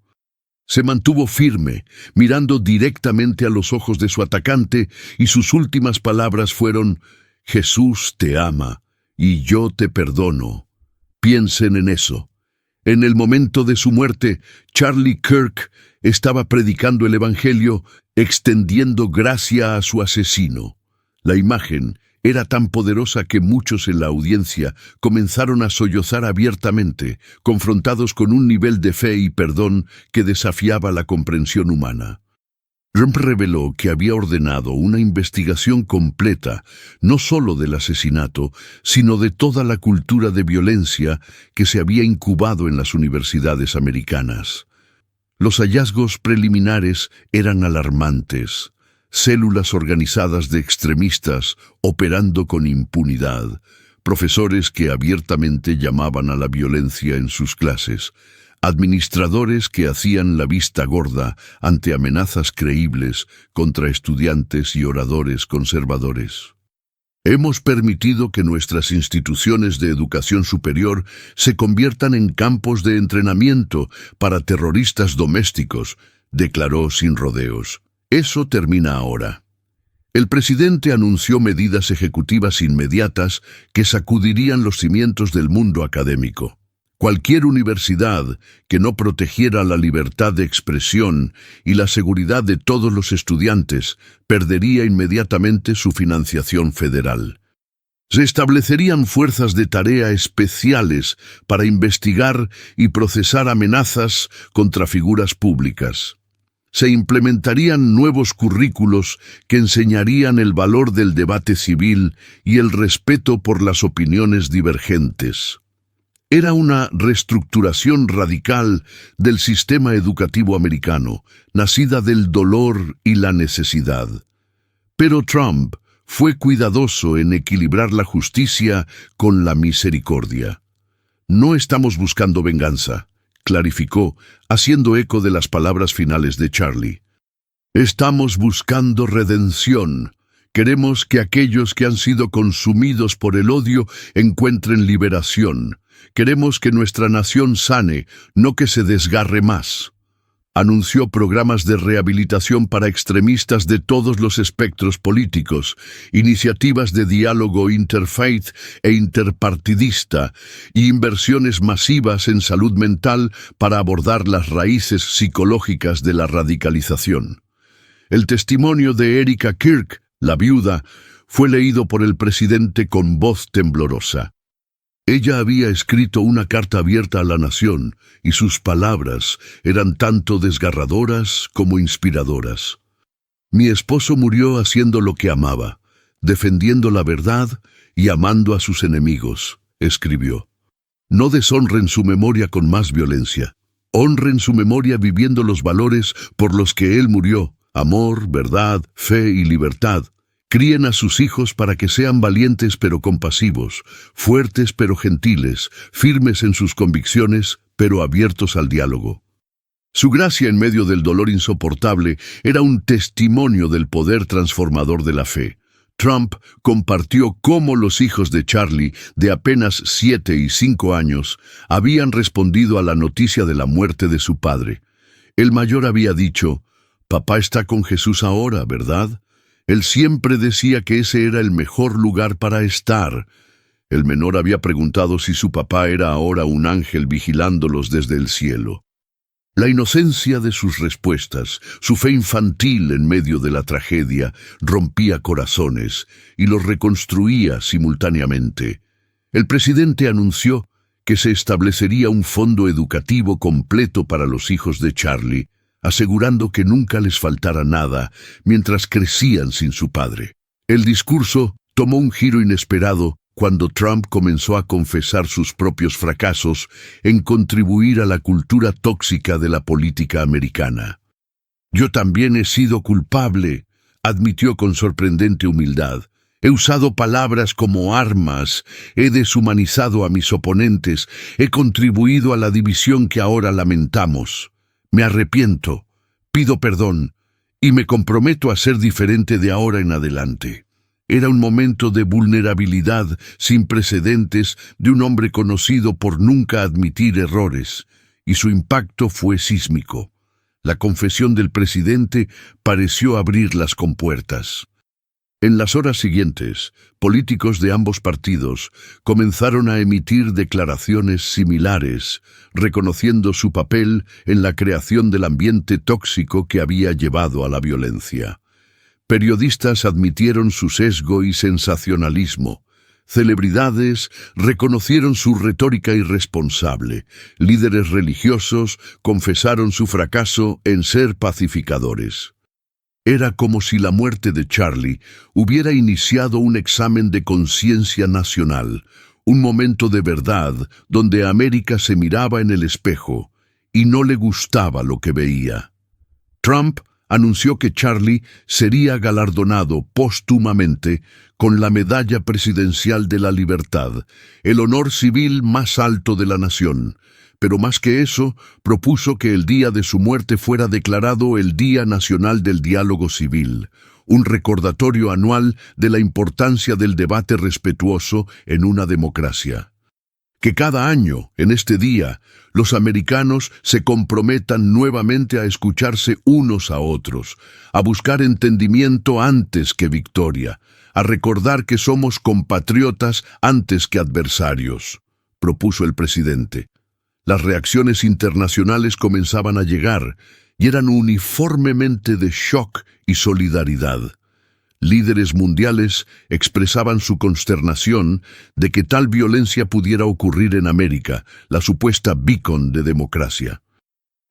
Se mantuvo firme, mirando directamente a los ojos de su atacante, y sus últimas palabras fueron: «Jesús te ama, y yo te perdono». Piensen en eso. En el momento de su muerte, Charlie Kirk estaba predicando el Evangelio, extendiendo gracia a su asesino. La imagen era tan poderosa que muchos en la audiencia comenzaron a sollozar abiertamente, confrontados con un nivel de fe y perdón que desafiaba la comprensión humana. Trump reveló que había ordenado una investigación completa, no solo del asesinato, sino de toda la cultura de violencia que se había incubado en las universidades americanas. Los hallazgos preliminares eran alarmantes. Células organizadas de extremistas operando con impunidad, profesores que abiertamente llamaban a la violencia en sus clases, administradores que hacían la vista gorda ante amenazas creíbles contra estudiantes y oradores conservadores. Hemos permitido que nuestras instituciones de educación superior se conviertan en campos de entrenamiento para terroristas domésticos, declaró sin rodeos. Eso termina ahora. El presidente anunció medidas ejecutivas inmediatas que sacudirían los cimientos del mundo académico. Cualquier universidad que no protegiera la libertad de expresión y la seguridad de todos los estudiantes perdería inmediatamente su financiación federal. Se establecerían fuerzas de tarea especiales para investigar y procesar amenazas contra figuras públicas. Se implementarían nuevos currículos que enseñarían el valor del debate civil y el respeto por las opiniones divergentes. Era una reestructuración radical del sistema educativo americano, nacida del dolor y la necesidad. Pero Trump fue cuidadoso en equilibrar la justicia con la misericordia. No estamos buscando venganza, clarificó, haciendo eco de las palabras finales de Charlie. Estamos buscando redención. Queremos que aquellos que han sido consumidos por el odio encuentren liberación. Queremos que nuestra nación sane, no que se desgarre más. Anunció programas de rehabilitación para extremistas de todos los espectros políticos, iniciativas de diálogo interfaith e interpartidista y inversiones masivas en salud mental para abordar las raíces psicológicas de la radicalización. El testimonio de Erika Kirk, la viuda, fue leído por el presidente con voz temblorosa. Ella había escrito una carta abierta a la nación, y sus palabras eran tanto desgarradoras como inspiradoras. Mi esposo murió haciendo lo que amaba, defendiendo la verdad y amando a sus enemigos, escribió. No deshonren su memoria con más violencia. Honren su memoria viviendo los valores por los que él murió: amor, verdad, fe y libertad. Críen a sus hijos para que sean valientes pero compasivos, fuertes pero gentiles, firmes en sus convicciones pero abiertos al diálogo. Su gracia en medio del dolor insoportable era un testimonio del poder transformador de la fe. Trump compartió cómo los hijos de Charlie, de apenas 7 y 5 años, habían respondido a la noticia de la muerte de su padre. El mayor había dicho: «Papá está con Jesús ahora, ¿verdad?». Él siempre decía que ese era el mejor lugar para estar. El menor había preguntado si su papá era ahora un ángel vigilándolos desde el cielo. La inocencia de sus respuestas, su fe infantil en medio de la tragedia, rompía corazones y los reconstruía simultáneamente. El presidente anunció que se establecería un fondo educativo completo para los hijos de Charlie, asegurando que nunca les faltara nada mientras crecían sin su padre. El discurso tomó un giro inesperado cuando Trump comenzó a confesar sus propios fracasos en contribuir a la cultura tóxica de la política americana. «Yo también he sido culpable», admitió con sorprendente humildad. «He usado palabras como armas, he deshumanizado a mis oponentes, he contribuido a la división que ahora lamentamos. Me arrepiento, pido perdón y me comprometo a ser diferente de ahora en adelante». Era un momento de vulnerabilidad sin precedentes de un hombre conocido por nunca admitir errores, y su impacto fue sísmico. La confesión del presidente pareció abrir las compuertas. En las horas siguientes, políticos de ambos partidos comenzaron a emitir declaraciones similares, reconociendo su papel en la creación del ambiente tóxico que había llevado a la violencia. Periodistas admitieron su sesgo y sensacionalismo. Celebridades reconocieron su retórica irresponsable. Líderes religiosos confesaron su fracaso en ser pacificadores. Era como si la muerte de Charlie hubiera iniciado un examen de conciencia nacional, un momento de verdad donde América se miraba en el espejo y no le gustaba lo que veía. Trump anunció que Charlie sería galardonado póstumamente con la Medalla Presidencial de la Libertad, el honor civil más alto de la nación. Pero más que eso, propuso que el día de su muerte fuera declarado el Día Nacional del Diálogo Civil, un recordatorio anual de la importancia del debate respetuoso en una democracia. Que cada año, en este día, los americanos se comprometan nuevamente a escucharse unos a otros, a buscar entendimiento antes que victoria, a recordar que somos compatriotas antes que adversarios, propuso el presidente. Las reacciones internacionales comenzaban a llegar y eran uniformemente de shock y solidaridad. Líderes mundiales expresaban su consternación de que tal violencia pudiera ocurrir en América, la supuesta beacon de democracia.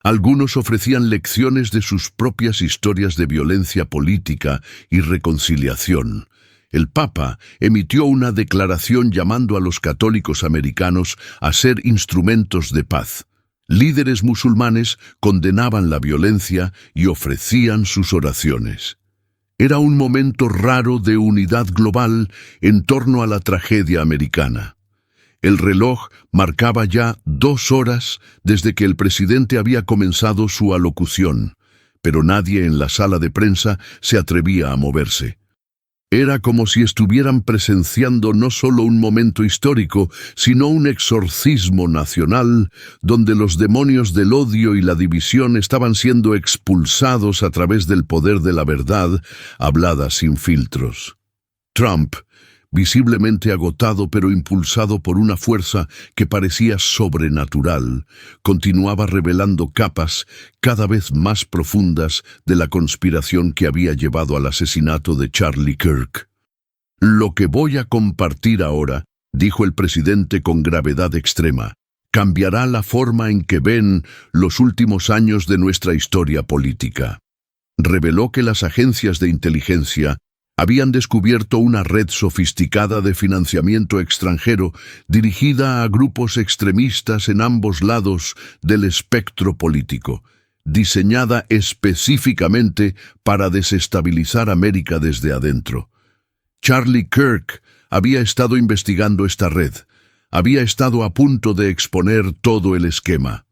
Algunos ofrecían lecciones de sus propias historias de violencia política y reconciliación. El Papa emitió una declaración llamando a los católicos americanos a ser instrumentos de paz. Líderes musulmanes condenaban la violencia y ofrecían sus oraciones. Era un momento raro de unidad global en torno a la tragedia americana. El reloj marcaba ya 2 horas desde que el presidente había comenzado su alocución, pero nadie en la sala de prensa se atrevía a moverse. Era como si estuvieran presenciando no solo un momento histórico, sino un exorcismo nacional, donde los demonios del odio y la división estaban siendo expulsados a través del poder de la verdad, hablada sin filtros. Trump, visiblemente agotado pero impulsado por una fuerza que parecía sobrenatural, continuaba revelando capas cada vez más profundas de la conspiración que había llevado al asesinato de Charlie Kirk. Lo que voy a compartir ahora, dijo el presidente con gravedad extrema, cambiará la forma en que ven los últimos años de nuestra historia política. Reveló que las agencias de inteligencia habían descubierto una red sofisticada de financiamiento extranjero dirigida a grupos extremistas en ambos lados del espectro político, diseñada específicamente para desestabilizar América desde adentro. Charlie Kirk había estado investigando esta red, había estado a punto de exponer todo el esquema.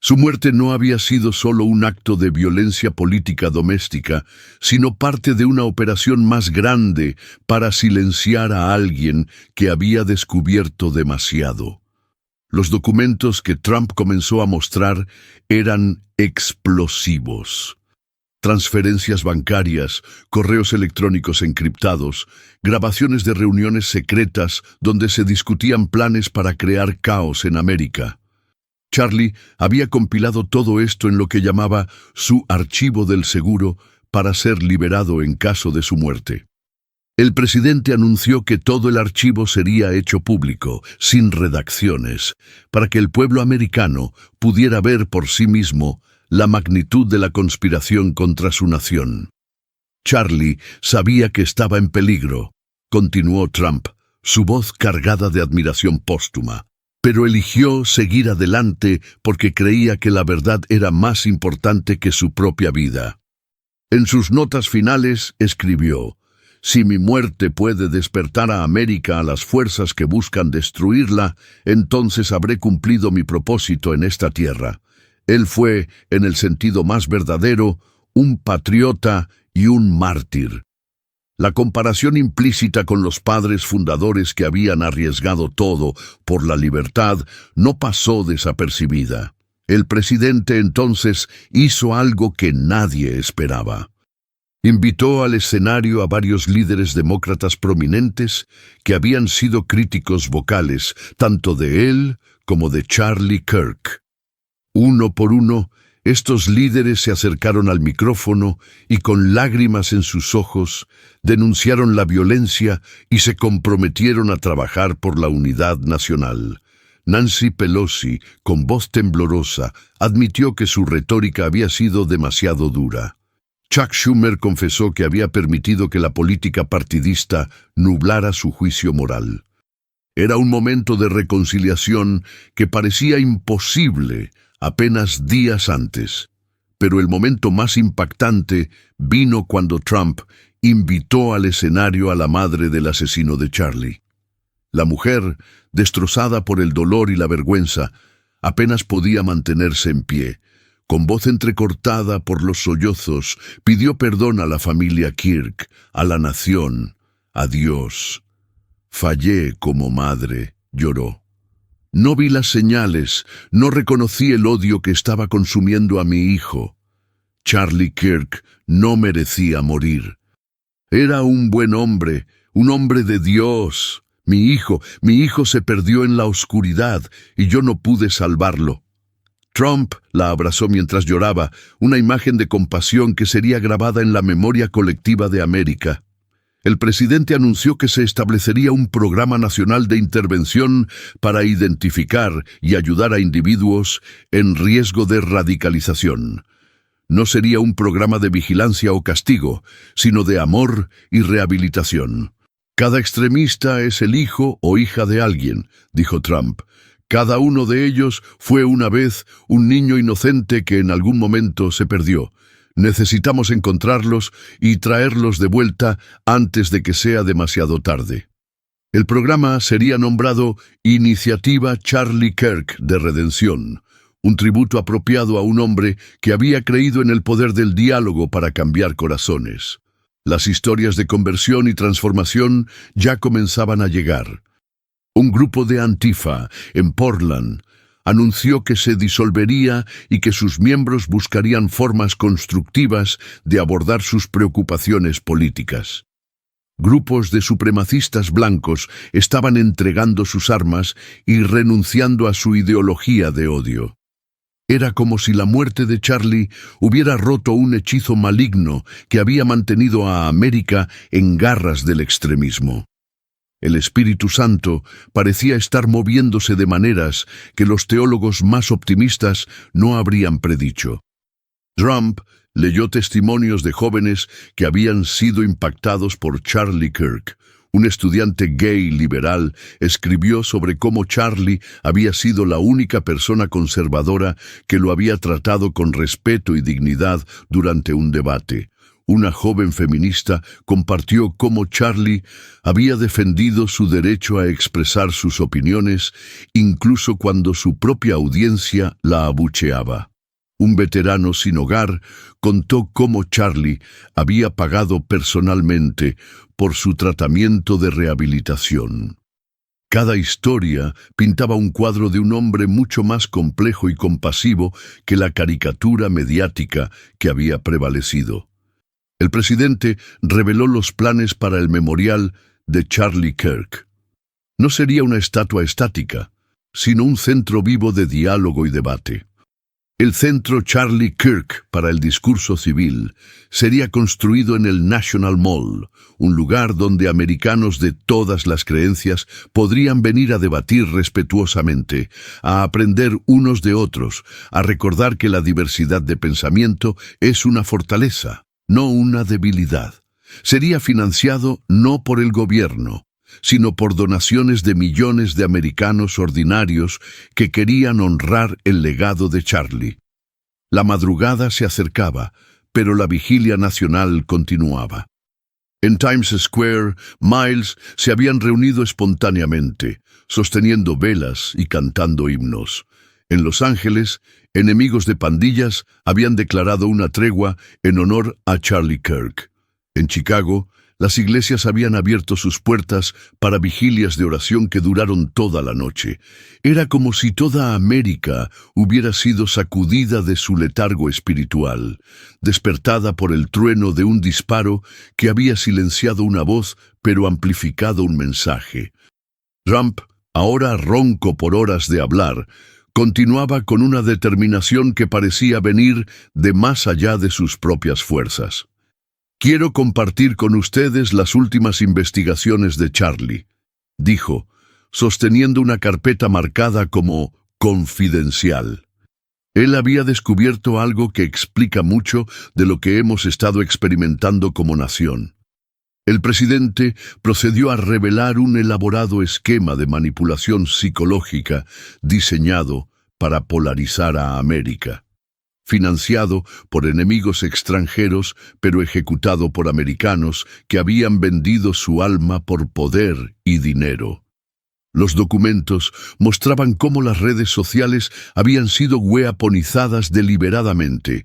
Su muerte no había sido solo un acto de violencia política doméstica, sino parte de una operación más grande para silenciar a alguien que había descubierto demasiado. Los documentos que Trump comenzó a mostrar eran explosivos. Transferencias bancarias, correos electrónicos encriptados, grabaciones de reuniones secretas donde se discutían planes para crear caos en América. Charlie había compilado todo esto en lo que llamaba su archivo del seguro para ser liberado en caso de su muerte. El presidente anunció que todo el archivo sería hecho público, sin redacciones, para que el pueblo americano pudiera ver por sí mismo la magnitud de la conspiración contra su nación. Charlie sabía que estaba en peligro, continuó Trump, su voz cargada de admiración póstuma. Pero eligió seguir adelante porque creía que la verdad era más importante que su propia vida. En sus notas finales escribió: «Si mi muerte puede despertar a América a las fuerzas que buscan destruirla, entonces habré cumplido mi propósito en esta tierra». Él fue, en el sentido más verdadero, un patriota y un mártir. La comparación implícita con los padres fundadores que habían arriesgado todo por la libertad no pasó desapercibida. El presidente entonces hizo algo que nadie esperaba. Invitó al escenario a varios líderes demócratas prominentes que habían sido críticos vocales tanto de él como de Charlie Kirk. Uno por uno, estos líderes se acercaron al micrófono y con lágrimas en sus ojos denunciaron la violencia y se comprometieron a trabajar por la unidad nacional. Nancy Pelosi, con voz temblorosa, admitió que su retórica había sido demasiado dura. Chuck Schumer confesó que había permitido que la política partidista nublara su juicio moral. Era un momento de reconciliación que parecía imposible apenas días antes, pero el momento más impactante vino cuando Trump invitó al escenario a la madre del asesino de Charlie. La mujer, destrozada por el dolor y la vergüenza, apenas podía mantenerse en pie. Con voz entrecortada por los sollozos, pidió perdón a la familia Kirk, a la nación, a Dios. «Fallé como madre», lloró. «No vi las señales, no reconocí el odio que estaba consumiendo a mi hijo. Charlie Kirk no merecía morir. Era un buen hombre, un hombre de Dios. Mi hijo se perdió en la oscuridad y yo no pude salvarlo». Trump la abrazó mientras lloraba, una imagen de compasión que sería grabada en la memoria colectiva de América. El presidente anunció que se establecería un programa nacional de intervención para identificar y ayudar a individuos en riesgo de radicalización. No sería un programa de vigilancia o castigo, sino de amor y rehabilitación. «Cada extremista es el hijo o hija de alguien», dijo Trump. «Cada uno de ellos fue una vez un niño inocente que en algún momento se perdió. Necesitamos encontrarlos y traerlos de vuelta antes de que sea demasiado tarde». El programa sería nombrado Iniciativa Charlie Kirk de Redención, un tributo apropiado a un hombre que había creído en el poder del diálogo para cambiar corazones. Las historias de conversión y transformación ya comenzaban a llegar. Un grupo de Antifa, en Portland, anunció que se disolvería y que sus miembros buscarían formas constructivas de abordar sus preocupaciones políticas. Grupos de supremacistas blancos estaban entregando sus armas y renunciando a su ideología de odio. Era como si la muerte de Charlie hubiera roto un hechizo maligno que había mantenido a América en garras del extremismo. El Espíritu Santo parecía estar moviéndose de maneras que los teólogos más optimistas no habrían predicho. Trump leyó testimonios de jóvenes que habían sido impactados por Charlie Kirk. Un estudiante gay liberal escribió sobre cómo Charlie había sido la única persona conservadora que lo había tratado con respeto y dignidad durante un debate. Una joven feminista compartió cómo Charlie había defendido su derecho a expresar sus opiniones, incluso cuando su propia audiencia la abucheaba. Un veterano sin hogar contó cómo Charlie había pagado personalmente por su tratamiento de rehabilitación. Cada historia pintaba un cuadro de un hombre mucho más complejo y compasivo que la caricatura mediática que había prevalecido. El presidente reveló los planes para el memorial de Charlie Kirk. No sería una estatua estática, sino un centro vivo de diálogo y debate. El Centro Charlie Kirk para el Discurso Civil sería construido en el National Mall, un lugar donde americanos de todas las creencias podrían venir a debatir respetuosamente, a aprender unos de otros, a recordar que la diversidad de pensamiento es una fortaleza, no una debilidad. Sería financiado no por el gobierno, sino por donaciones de millones de americanos ordinarios que querían honrar el legado de Charlie. La madrugada se acercaba, pero la vigilia nacional continuaba. En Times Square, miles se habían reunido espontáneamente, sosteniendo velas y cantando himnos. En Los Ángeles, enemigos de pandillas habían declarado una tregua en honor a Charlie Kirk. En Chicago, las iglesias habían abierto sus puertas para vigilias de oración que duraron toda la noche. Era como si toda América hubiera sido sacudida de su letargo espiritual, despertada por el trueno de un disparo que había silenciado una voz pero amplificado un mensaje. Trump, ahora ronco por horas de hablar, continuaba con una determinación que parecía venir de más allá de sus propias fuerzas. «Quiero compartir con ustedes las últimas investigaciones de Charlie», dijo, sosteniendo una carpeta marcada como «confidencial». Él había descubierto algo que explica mucho de lo que hemos estado experimentando como nación. El presidente procedió a revelar un elaborado esquema de manipulación psicológica diseñado para polarizar a América. Financiado por enemigos extranjeros, pero ejecutado por americanos que habían vendido su alma por poder y dinero. Los documentos mostraban cómo las redes sociales habían sido weaponizadas deliberadamente,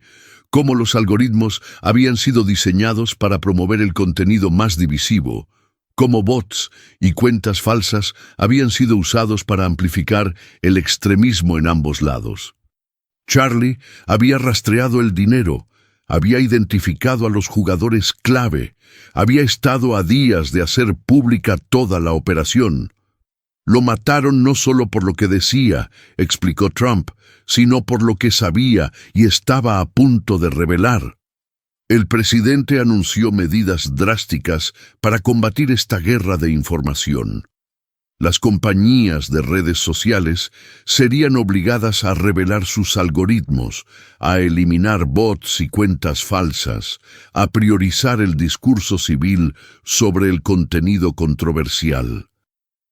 cómo los algoritmos habían sido diseñados para promover el contenido más divisivo, cómo bots y cuentas falsas habían sido usados para amplificar el extremismo en ambos lados. Charlie había rastreado el dinero, había identificado a los jugadores clave, había estado a días de hacer pública toda la operación. Lo mataron no solo por lo que decía, explicó Trump, sino por lo que sabía y estaba a punto de revelar. El presidente anunció medidas drásticas para combatir esta guerra de información. Las compañías de redes sociales serían obligadas a revelar sus algoritmos, a eliminar bots y cuentas falsas, a priorizar el discurso civil sobre el contenido controversial.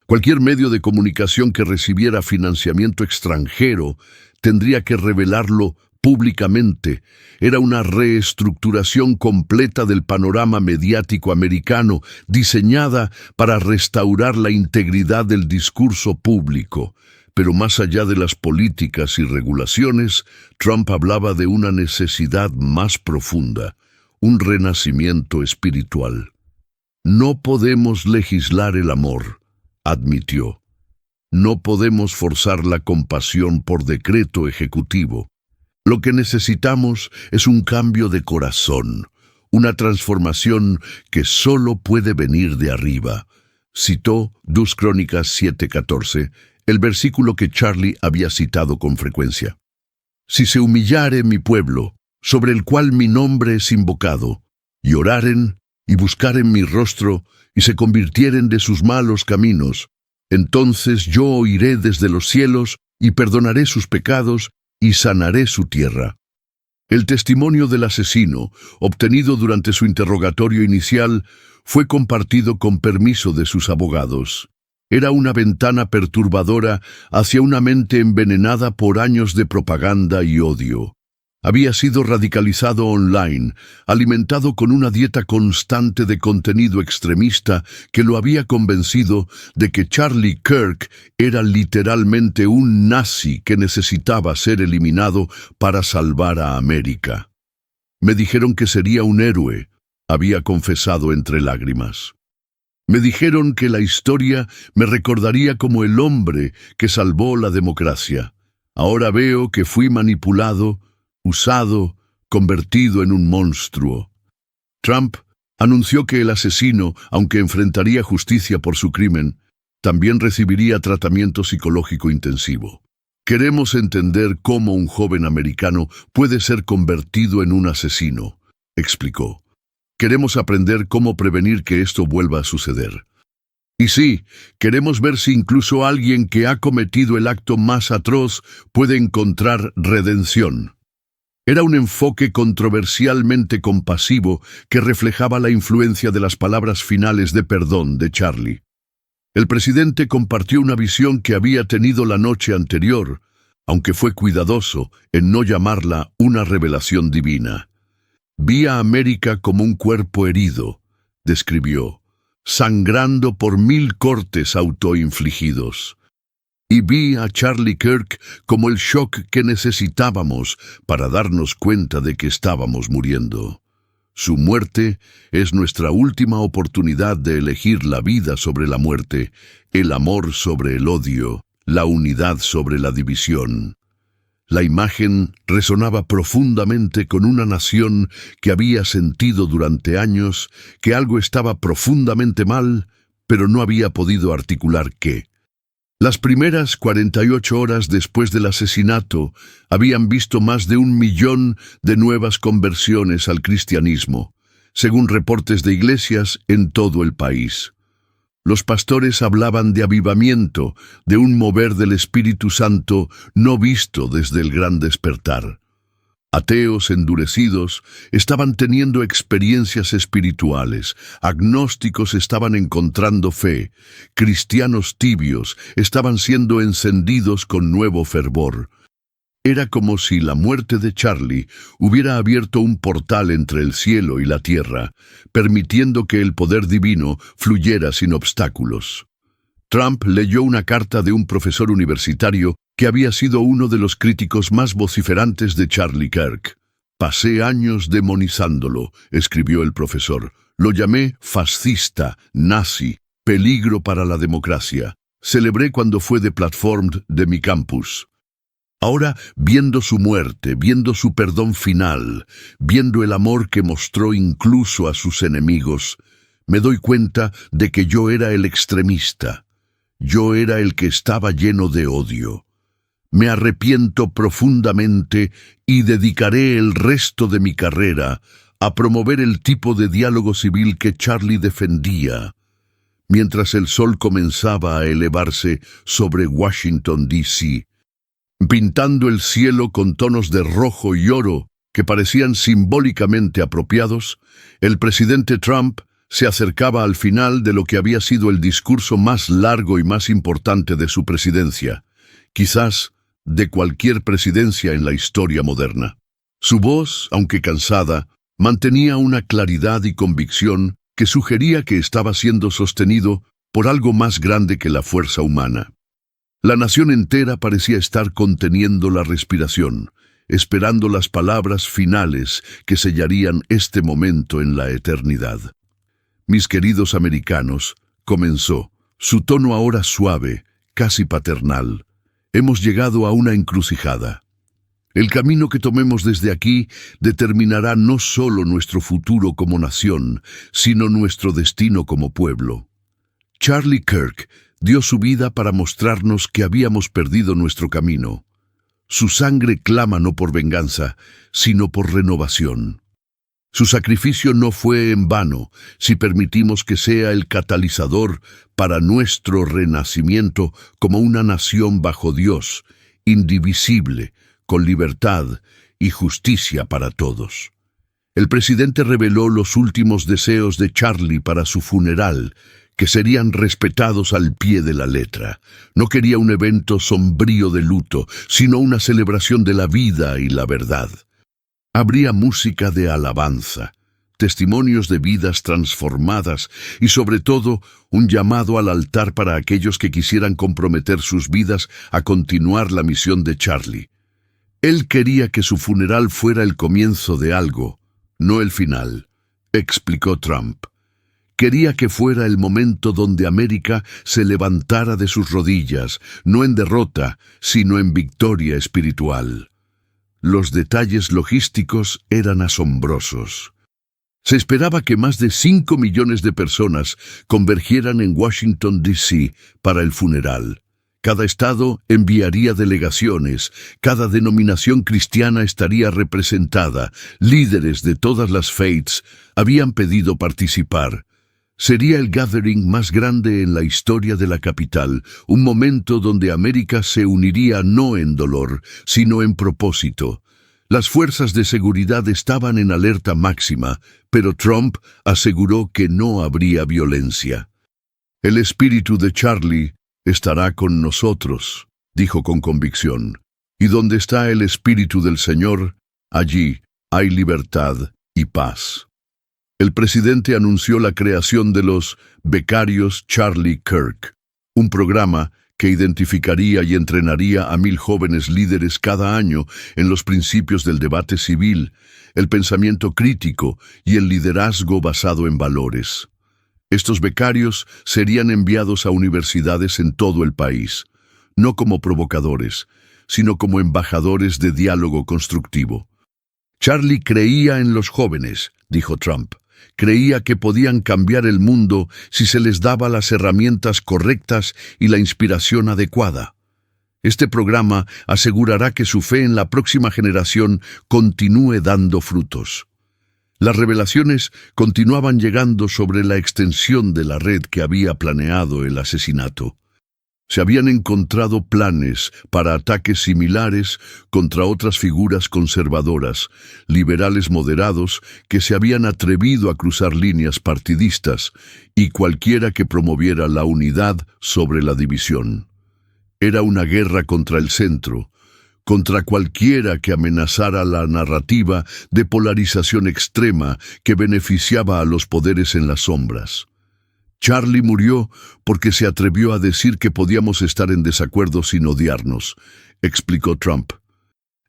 Cualquier medio de comunicación que recibiera financiamiento extranjero tendría que revelarlo públicamente. Era una reestructuración completa del panorama mediático americano, diseñada para restaurar la integridad del discurso público. Pero más allá de las políticas y regulaciones, Trump hablaba de una necesidad más profunda, un renacimiento espiritual. No podemos legislar el amor, admitió. No podemos forzar la compasión por decreto ejecutivo. Lo que necesitamos es un cambio de corazón, una transformación que solo puede venir de arriba. Citó Dos Crónicas 7:14, el versículo que Charlie había citado con frecuencia. Si se humillare mi pueblo, sobre el cual mi nombre es invocado, y oraren y buscaren mi rostro, y se convirtieren de sus malos caminos, entonces yo oiré desde los cielos, y perdonaré sus pecados, y sanaré su tierra. El testimonio del asesino, obtenido durante su interrogatorio inicial, fue compartido con permiso de sus abogados. Era una ventana perturbadora hacia una mente envenenada por años de propaganda y odio. Había sido radicalizado online, alimentado con una dieta constante de contenido extremista que lo había convencido de que Charlie Kirk era literalmente un nazi que necesitaba ser eliminado para salvar a América. Me dijeron que sería un héroe, había confesado entre lágrimas. Me dijeron que la historia me recordaría como el hombre que salvó la democracia. Ahora veo que fui manipulado, usado, convertido en un monstruo. Trump anunció que el asesino, aunque enfrentaría justicia por su crimen, también recibiría tratamiento psicológico intensivo. Queremos entender cómo un joven americano puede ser convertido en un asesino, explicó. Queremos aprender cómo prevenir que esto vuelva a suceder. Y sí, queremos ver si incluso alguien que ha cometido el acto más atroz puede encontrar redención. Era un enfoque controversialmente compasivo que reflejaba la influencia de las palabras finales de perdón de Charlie. El presidente compartió una visión que había tenido la noche anterior, aunque fue cuidadoso en no llamarla una revelación divina. Vi a América como un cuerpo herido, describió, sangrando por 1000 cortes autoinfligidos. Y vi a Charlie Kirk como el shock que necesitábamos para darnos cuenta de que estábamos muriendo. Su muerte es nuestra última oportunidad de elegir la vida sobre la muerte, el amor sobre el odio, la unidad sobre la división. La imagen resonaba profundamente con una nación que había sentido durante años que algo estaba profundamente mal, pero no había podido articular qué. Las primeras 48 horas después del asesinato habían visto más de 1 millón de nuevas conversiones al cristianismo, según reportes de iglesias en todo el país. Los pastores hablaban de avivamiento, de un mover del Espíritu Santo no visto desde el gran despertar. Ateos endurecidos estaban teniendo experiencias espirituales, agnósticos estaban encontrando fe, cristianos tibios estaban siendo encendidos con nuevo fervor. Era como si la muerte de Charlie hubiera abierto un portal entre el cielo y la tierra, permitiendo que el poder divino fluyera sin obstáculos. Trump leyó una carta de un profesor universitario que había sido uno de los críticos más vociferantes de Charlie Kirk. Pasé años demonizándolo, escribió el profesor. Lo llamé fascista, nazi, peligro para la democracia. Celebré cuando fue deplatformed de mi campus. Ahora, viendo su muerte, viendo su perdón final, viendo el amor que mostró incluso a sus enemigos, me doy cuenta de que yo era el extremista. Yo era el que estaba lleno de odio. Me arrepiento profundamente y dedicaré el resto de mi carrera a promover el tipo de diálogo civil que Charlie defendía. Mientras el sol comenzaba a elevarse sobre Washington, D.C., pintando el cielo con tonos de rojo y oro que parecían simbólicamente apropiados, el presidente Trump se acercaba al final de lo que había sido el discurso más largo y más importante de su presidencia, quizás de cualquier presidencia en la historia moderna. Su voz, aunque cansada, mantenía una claridad y convicción que sugería que estaba siendo sostenido por algo más grande que la fuerza humana. La nación entera parecía estar conteniendo la respiración, esperando las palabras finales que sellarían este momento en la eternidad. Mis queridos americanos, comenzó, su tono ahora suave, casi paternal. Hemos llegado a una encrucijada. El camino que tomemos desde aquí determinará no solo nuestro futuro como nación, sino nuestro destino como pueblo. Charlie Kirk dio su vida para mostrarnos que habíamos perdido nuestro camino. Su sangre clama no por venganza, sino por renovación. Su sacrificio no fue en vano si permitimos que sea el catalizador para nuestro renacimiento como una nación bajo Dios, indivisible, con libertad y justicia para todos. El presidente reveló los últimos deseos de Charlie para su funeral, que serían respetados al pie de la letra. No quería un evento sombrío de luto, sino una celebración de la vida y la verdad. Habría música de alabanza, testimonios de vidas transformadas y sobre todo un llamado al altar para aquellos que quisieran comprometer sus vidas a continuar la misión de Charlie. Él quería que su funeral fuera el comienzo de algo, no el final, explicó Trump. Quería que fuera el momento donde América se levantara de sus rodillas, no en derrota, sino en victoria espiritual. Los detalles logísticos eran asombrosos. Se esperaba que más de 5 millones de personas convergieran en Washington, D.C. para el funeral. Cada estado enviaría delegaciones, cada denominación cristiana estaría representada, líderes de todas las faiths habían pedido participar. Sería el gathering más grande en la historia de la capital, un momento donde América se uniría no en dolor, sino en propósito. Las fuerzas de seguridad estaban en alerta máxima, pero Trump aseguró que no habría violencia. El espíritu de Charlie estará con nosotros, dijo con convicción. Y donde está el espíritu del Señor, allí hay libertad y paz. El presidente anunció la creación de los Becarios Charlie Kirk, un programa que identificaría y entrenaría a 1,000 jóvenes líderes cada año en los principios del debate civil, el pensamiento crítico y el liderazgo basado en valores. Estos becarios serían enviados a universidades en todo el país, no como provocadores, sino como embajadores de diálogo constructivo. Charlie creía en los jóvenes, dijo Trump. Creía que podían cambiar el mundo si se les daba las herramientas correctas y la inspiración adecuada. Este programa asegurará que su fe en la próxima generación continúe dando frutos. Las revelaciones continuaban llegando sobre la extensión de la red que había planeado el asesinato. Se habían encontrado planes para ataques similares contra otras figuras conservadoras, liberales moderados que se habían atrevido a cruzar líneas partidistas y cualquiera que promoviera la unidad sobre la división. Era una guerra contra el centro, contra cualquiera que amenazara la narrativa de polarización extrema que beneficiaba a los poderes en las sombras. Charlie murió porque se atrevió a decir que podíamos estar en desacuerdo sin odiarnos, explicó Trump.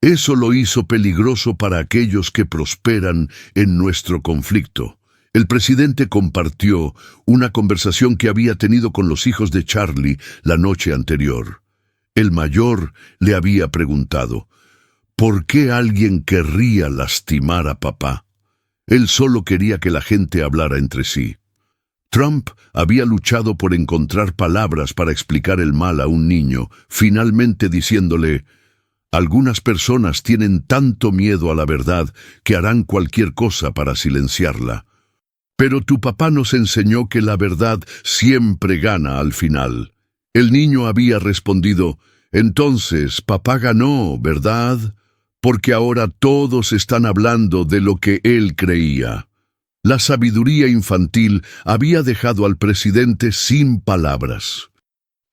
Eso lo hizo peligroso para aquellos que prosperan en nuestro conflicto. El presidente compartió una conversación que había tenido con los hijos de Charlie la noche anterior. El mayor le había preguntado, ¿por qué alguien querría lastimar a papá? Él solo quería que la gente hablara entre sí. Trump había luchado por encontrar palabras para explicar el mal a un niño, finalmente diciéndole, algunas personas tienen tanto miedo a la verdad que harán cualquier cosa para silenciarla. Pero tu papá nos enseñó que la verdad siempre gana al final. El niño había respondido, entonces papá ganó, ¿verdad? Porque ahora todos están hablando de lo que él creía. La sabiduría infantil había dejado al presidente sin palabras.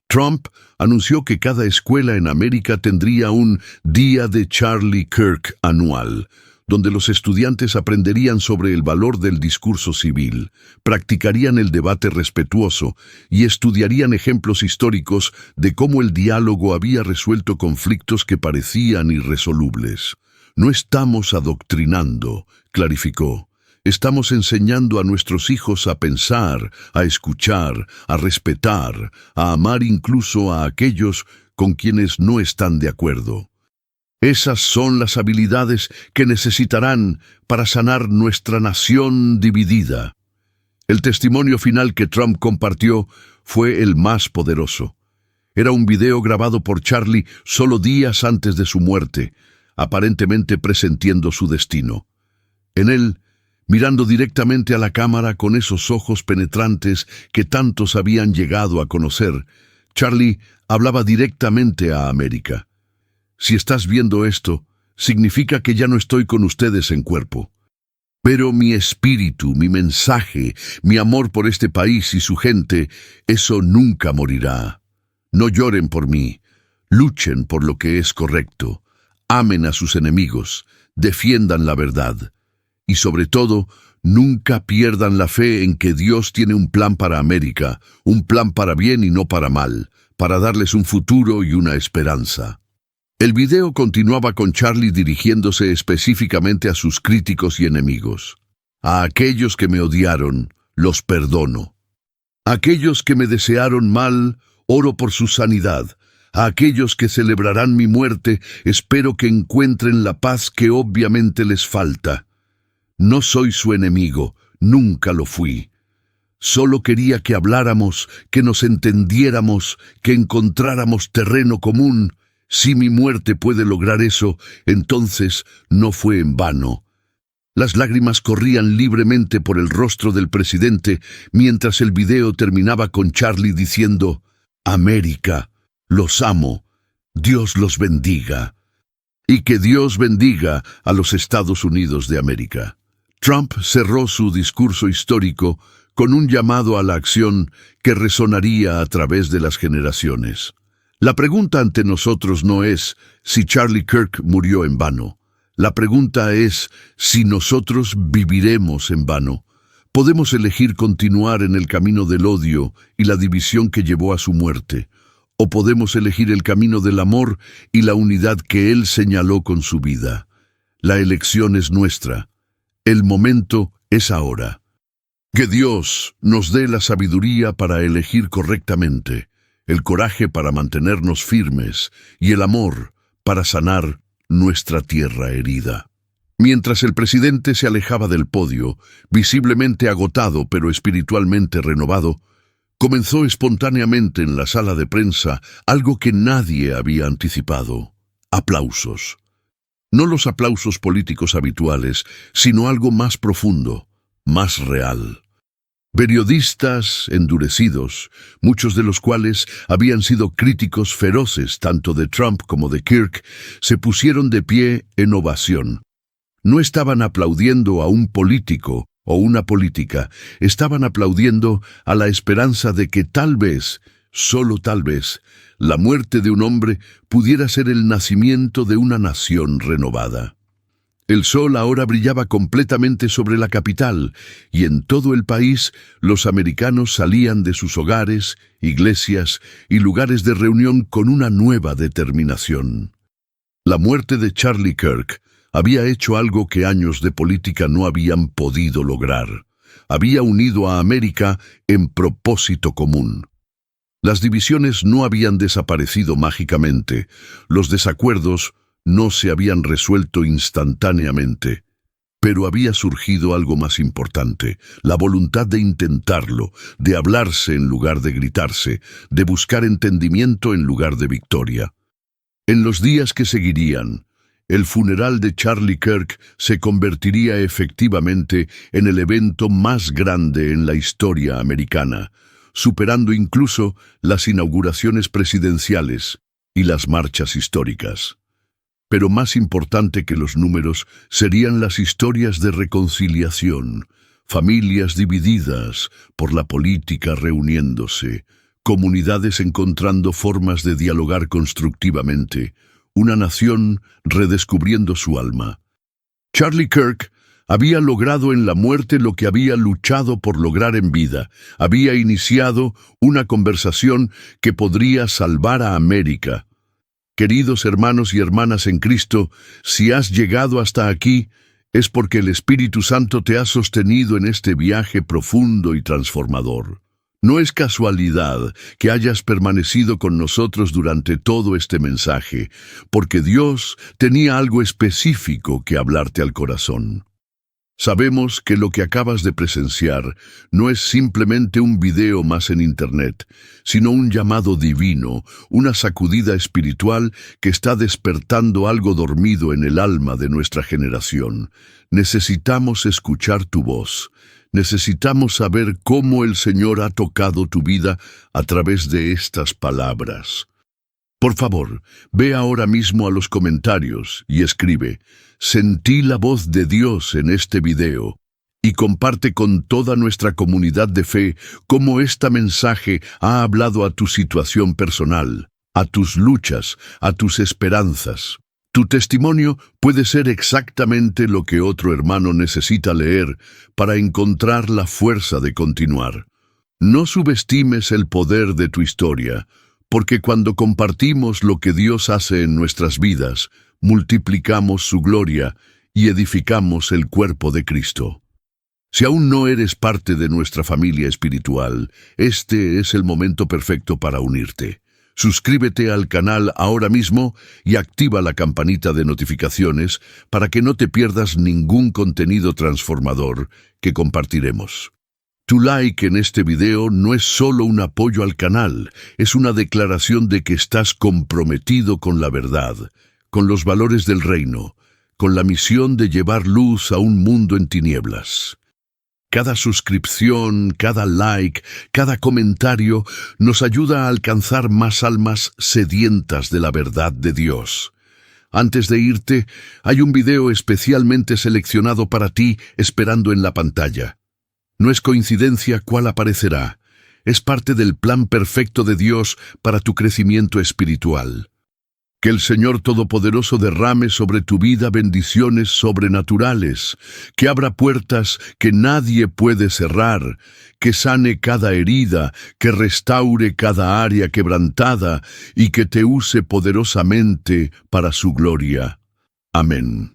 Trump anunció que cada escuela en América tendría un Día de Charlie Kirk anual, donde los estudiantes aprenderían sobre el valor del discurso civil, practicarían el debate respetuoso y estudiarían ejemplos históricos de cómo el diálogo había resuelto conflictos que parecían irresolubles. No estamos adoctrinando, clarificó. Estamos enseñando a nuestros hijos a pensar, a escuchar, a respetar, a amar incluso a aquellos con quienes no están de acuerdo. Esas son las habilidades que necesitarán para sanar nuestra nación dividida. El testimonio final que Trump compartió fue el más poderoso. Era un video grabado por Charlie solo días antes de su muerte, aparentemente presintiendo su destino. En él, mirando directamente a la cámara con esos ojos penetrantes que tantos habían llegado a conocer, Charlie hablaba directamente a América. Si estás viendo esto, significa que ya no estoy con ustedes en cuerpo. Pero mi espíritu, mi mensaje, mi amor por este país y su gente, eso nunca morirá. No lloren por mí, luchen por lo que es correcto, amen a sus enemigos, defiendan la verdad. Y sobre todo, nunca pierdan la fe en que Dios tiene un plan para América, un plan para bien y no para mal, para darles un futuro y una esperanza. El video continuaba con Charlie dirigiéndose específicamente a sus críticos y enemigos. A aquellos que me odiaron, los perdono. A aquellos que me desearon mal, oro por su sanidad. A aquellos que celebrarán mi muerte, espero que encuentren la paz que obviamente les falta. No soy su enemigo, nunca lo fui. Solo quería que habláramos, que nos entendiéramos, que encontráramos terreno común. Si mi muerte puede lograr eso, entonces no fue en vano. Las lágrimas corrían libremente por el rostro del presidente mientras el video terminaba con Charlie diciendo: América, los amo, Dios los bendiga. Y que Dios bendiga a los Estados Unidos de América. Trump cerró su discurso histórico con un llamado a la acción que resonaría a través de las generaciones. La pregunta ante nosotros no es si Charlie Kirk murió en vano. La pregunta es si nosotros viviremos en vano. Podemos elegir continuar en el camino del odio y la división que llevó a su muerte, o podemos elegir el camino del amor y la unidad que él señaló con su vida. La elección es nuestra. El momento es ahora. Que Dios nos dé la sabiduría para elegir correctamente, el coraje para mantenernos firmes y el amor para sanar nuestra tierra herida. Mientras el presidente se alejaba del podio, visiblemente agotado pero espiritualmente renovado, comenzó espontáneamente en la sala de prensa algo que nadie había anticipado: aplausos. No los aplausos políticos habituales, sino algo más profundo, más real. Periodistas endurecidos, muchos de los cuales habían sido críticos feroces tanto de Trump como de Kirk, se pusieron de pie en ovación. No estaban aplaudiendo a un político o una política, estaban aplaudiendo a la esperanza de que tal vez, solo tal vez, la muerte de un hombre pudiera ser el nacimiento de una nación renovada. El sol ahora brillaba completamente sobre la capital, y en todo el país los americanos salían de sus hogares, iglesias y lugares de reunión con una nueva determinación. La muerte de Charlie Kirk había hecho algo que años de política no habían podido lograr. Había unido a América en propósito común. Las divisiones no habían desaparecido mágicamente, los desacuerdos no se habían resuelto instantáneamente, pero había surgido algo más importante: la voluntad de intentarlo, de hablarse en lugar de gritarse, de buscar entendimiento en lugar de victoria. En los días que seguirían, el funeral de Charlie Kirk se convertiría efectivamente en el evento más grande en la historia americana, superando incluso las inauguraciones presidenciales y las marchas históricas. Pero más importante que los números serían las historias de reconciliación, familias divididas por la política reuniéndose, comunidades encontrando formas de dialogar constructivamente, una nación redescubriendo su alma. Charlie Kirk había logrado en la muerte lo que había luchado por lograr en vida. Había iniciado una conversación que podría salvar a América. Queridos hermanos y hermanas en Cristo, si has llegado hasta aquí, es porque el Espíritu Santo te ha sostenido en este viaje profundo y transformador. No es casualidad que hayas permanecido con nosotros durante todo este mensaje, porque Dios tenía algo específico que hablarte al corazón. Sabemos que lo que acabas de presenciar no es simplemente un video más en Internet, sino un llamado divino, una sacudida espiritual que está despertando algo dormido en el alma de nuestra generación. Necesitamos escuchar tu voz. Necesitamos saber cómo el Señor ha tocado tu vida a través de estas palabras. Por favor, ve ahora mismo a los comentarios y escribe: «Sentí la voz de Dios en este video», y comparte con toda nuestra comunidad de fe cómo este mensaje ha hablado a tu situación personal, a tus luchas, a tus esperanzas. Tu testimonio puede ser exactamente lo que otro hermano necesita leer para encontrar la fuerza de continuar. No subestimes el poder de tu historia, porque cuando compartimos lo que Dios hace en nuestras vidas, multiplicamos su gloria y edificamos el cuerpo de Cristo. Si aún no eres parte de nuestra familia espiritual, este es el momento perfecto para unirte. Suscríbete al canal ahora mismo y activa la campanita de notificaciones para que no te pierdas ningún contenido transformador que compartiremos. Tu like en este video no es solo un apoyo al canal, es una declaración de que estás comprometido con la verdad, con los valores del reino, con la misión de llevar luz a un mundo en tinieblas. Cada suscripción, cada like, cada comentario nos ayuda a alcanzar más almas sedientas de la verdad de Dios. Antes de irte, hay un video especialmente seleccionado para ti esperando en la pantalla. No es coincidencia cuál aparecerá, es parte del plan perfecto de Dios para tu crecimiento espiritual. Que el Señor Todopoderoso derrame sobre tu vida bendiciones sobrenaturales, que abra puertas que nadie puede cerrar, que sane cada herida, que restaure cada área quebrantada y que te use poderosamente para su gloria. Amén.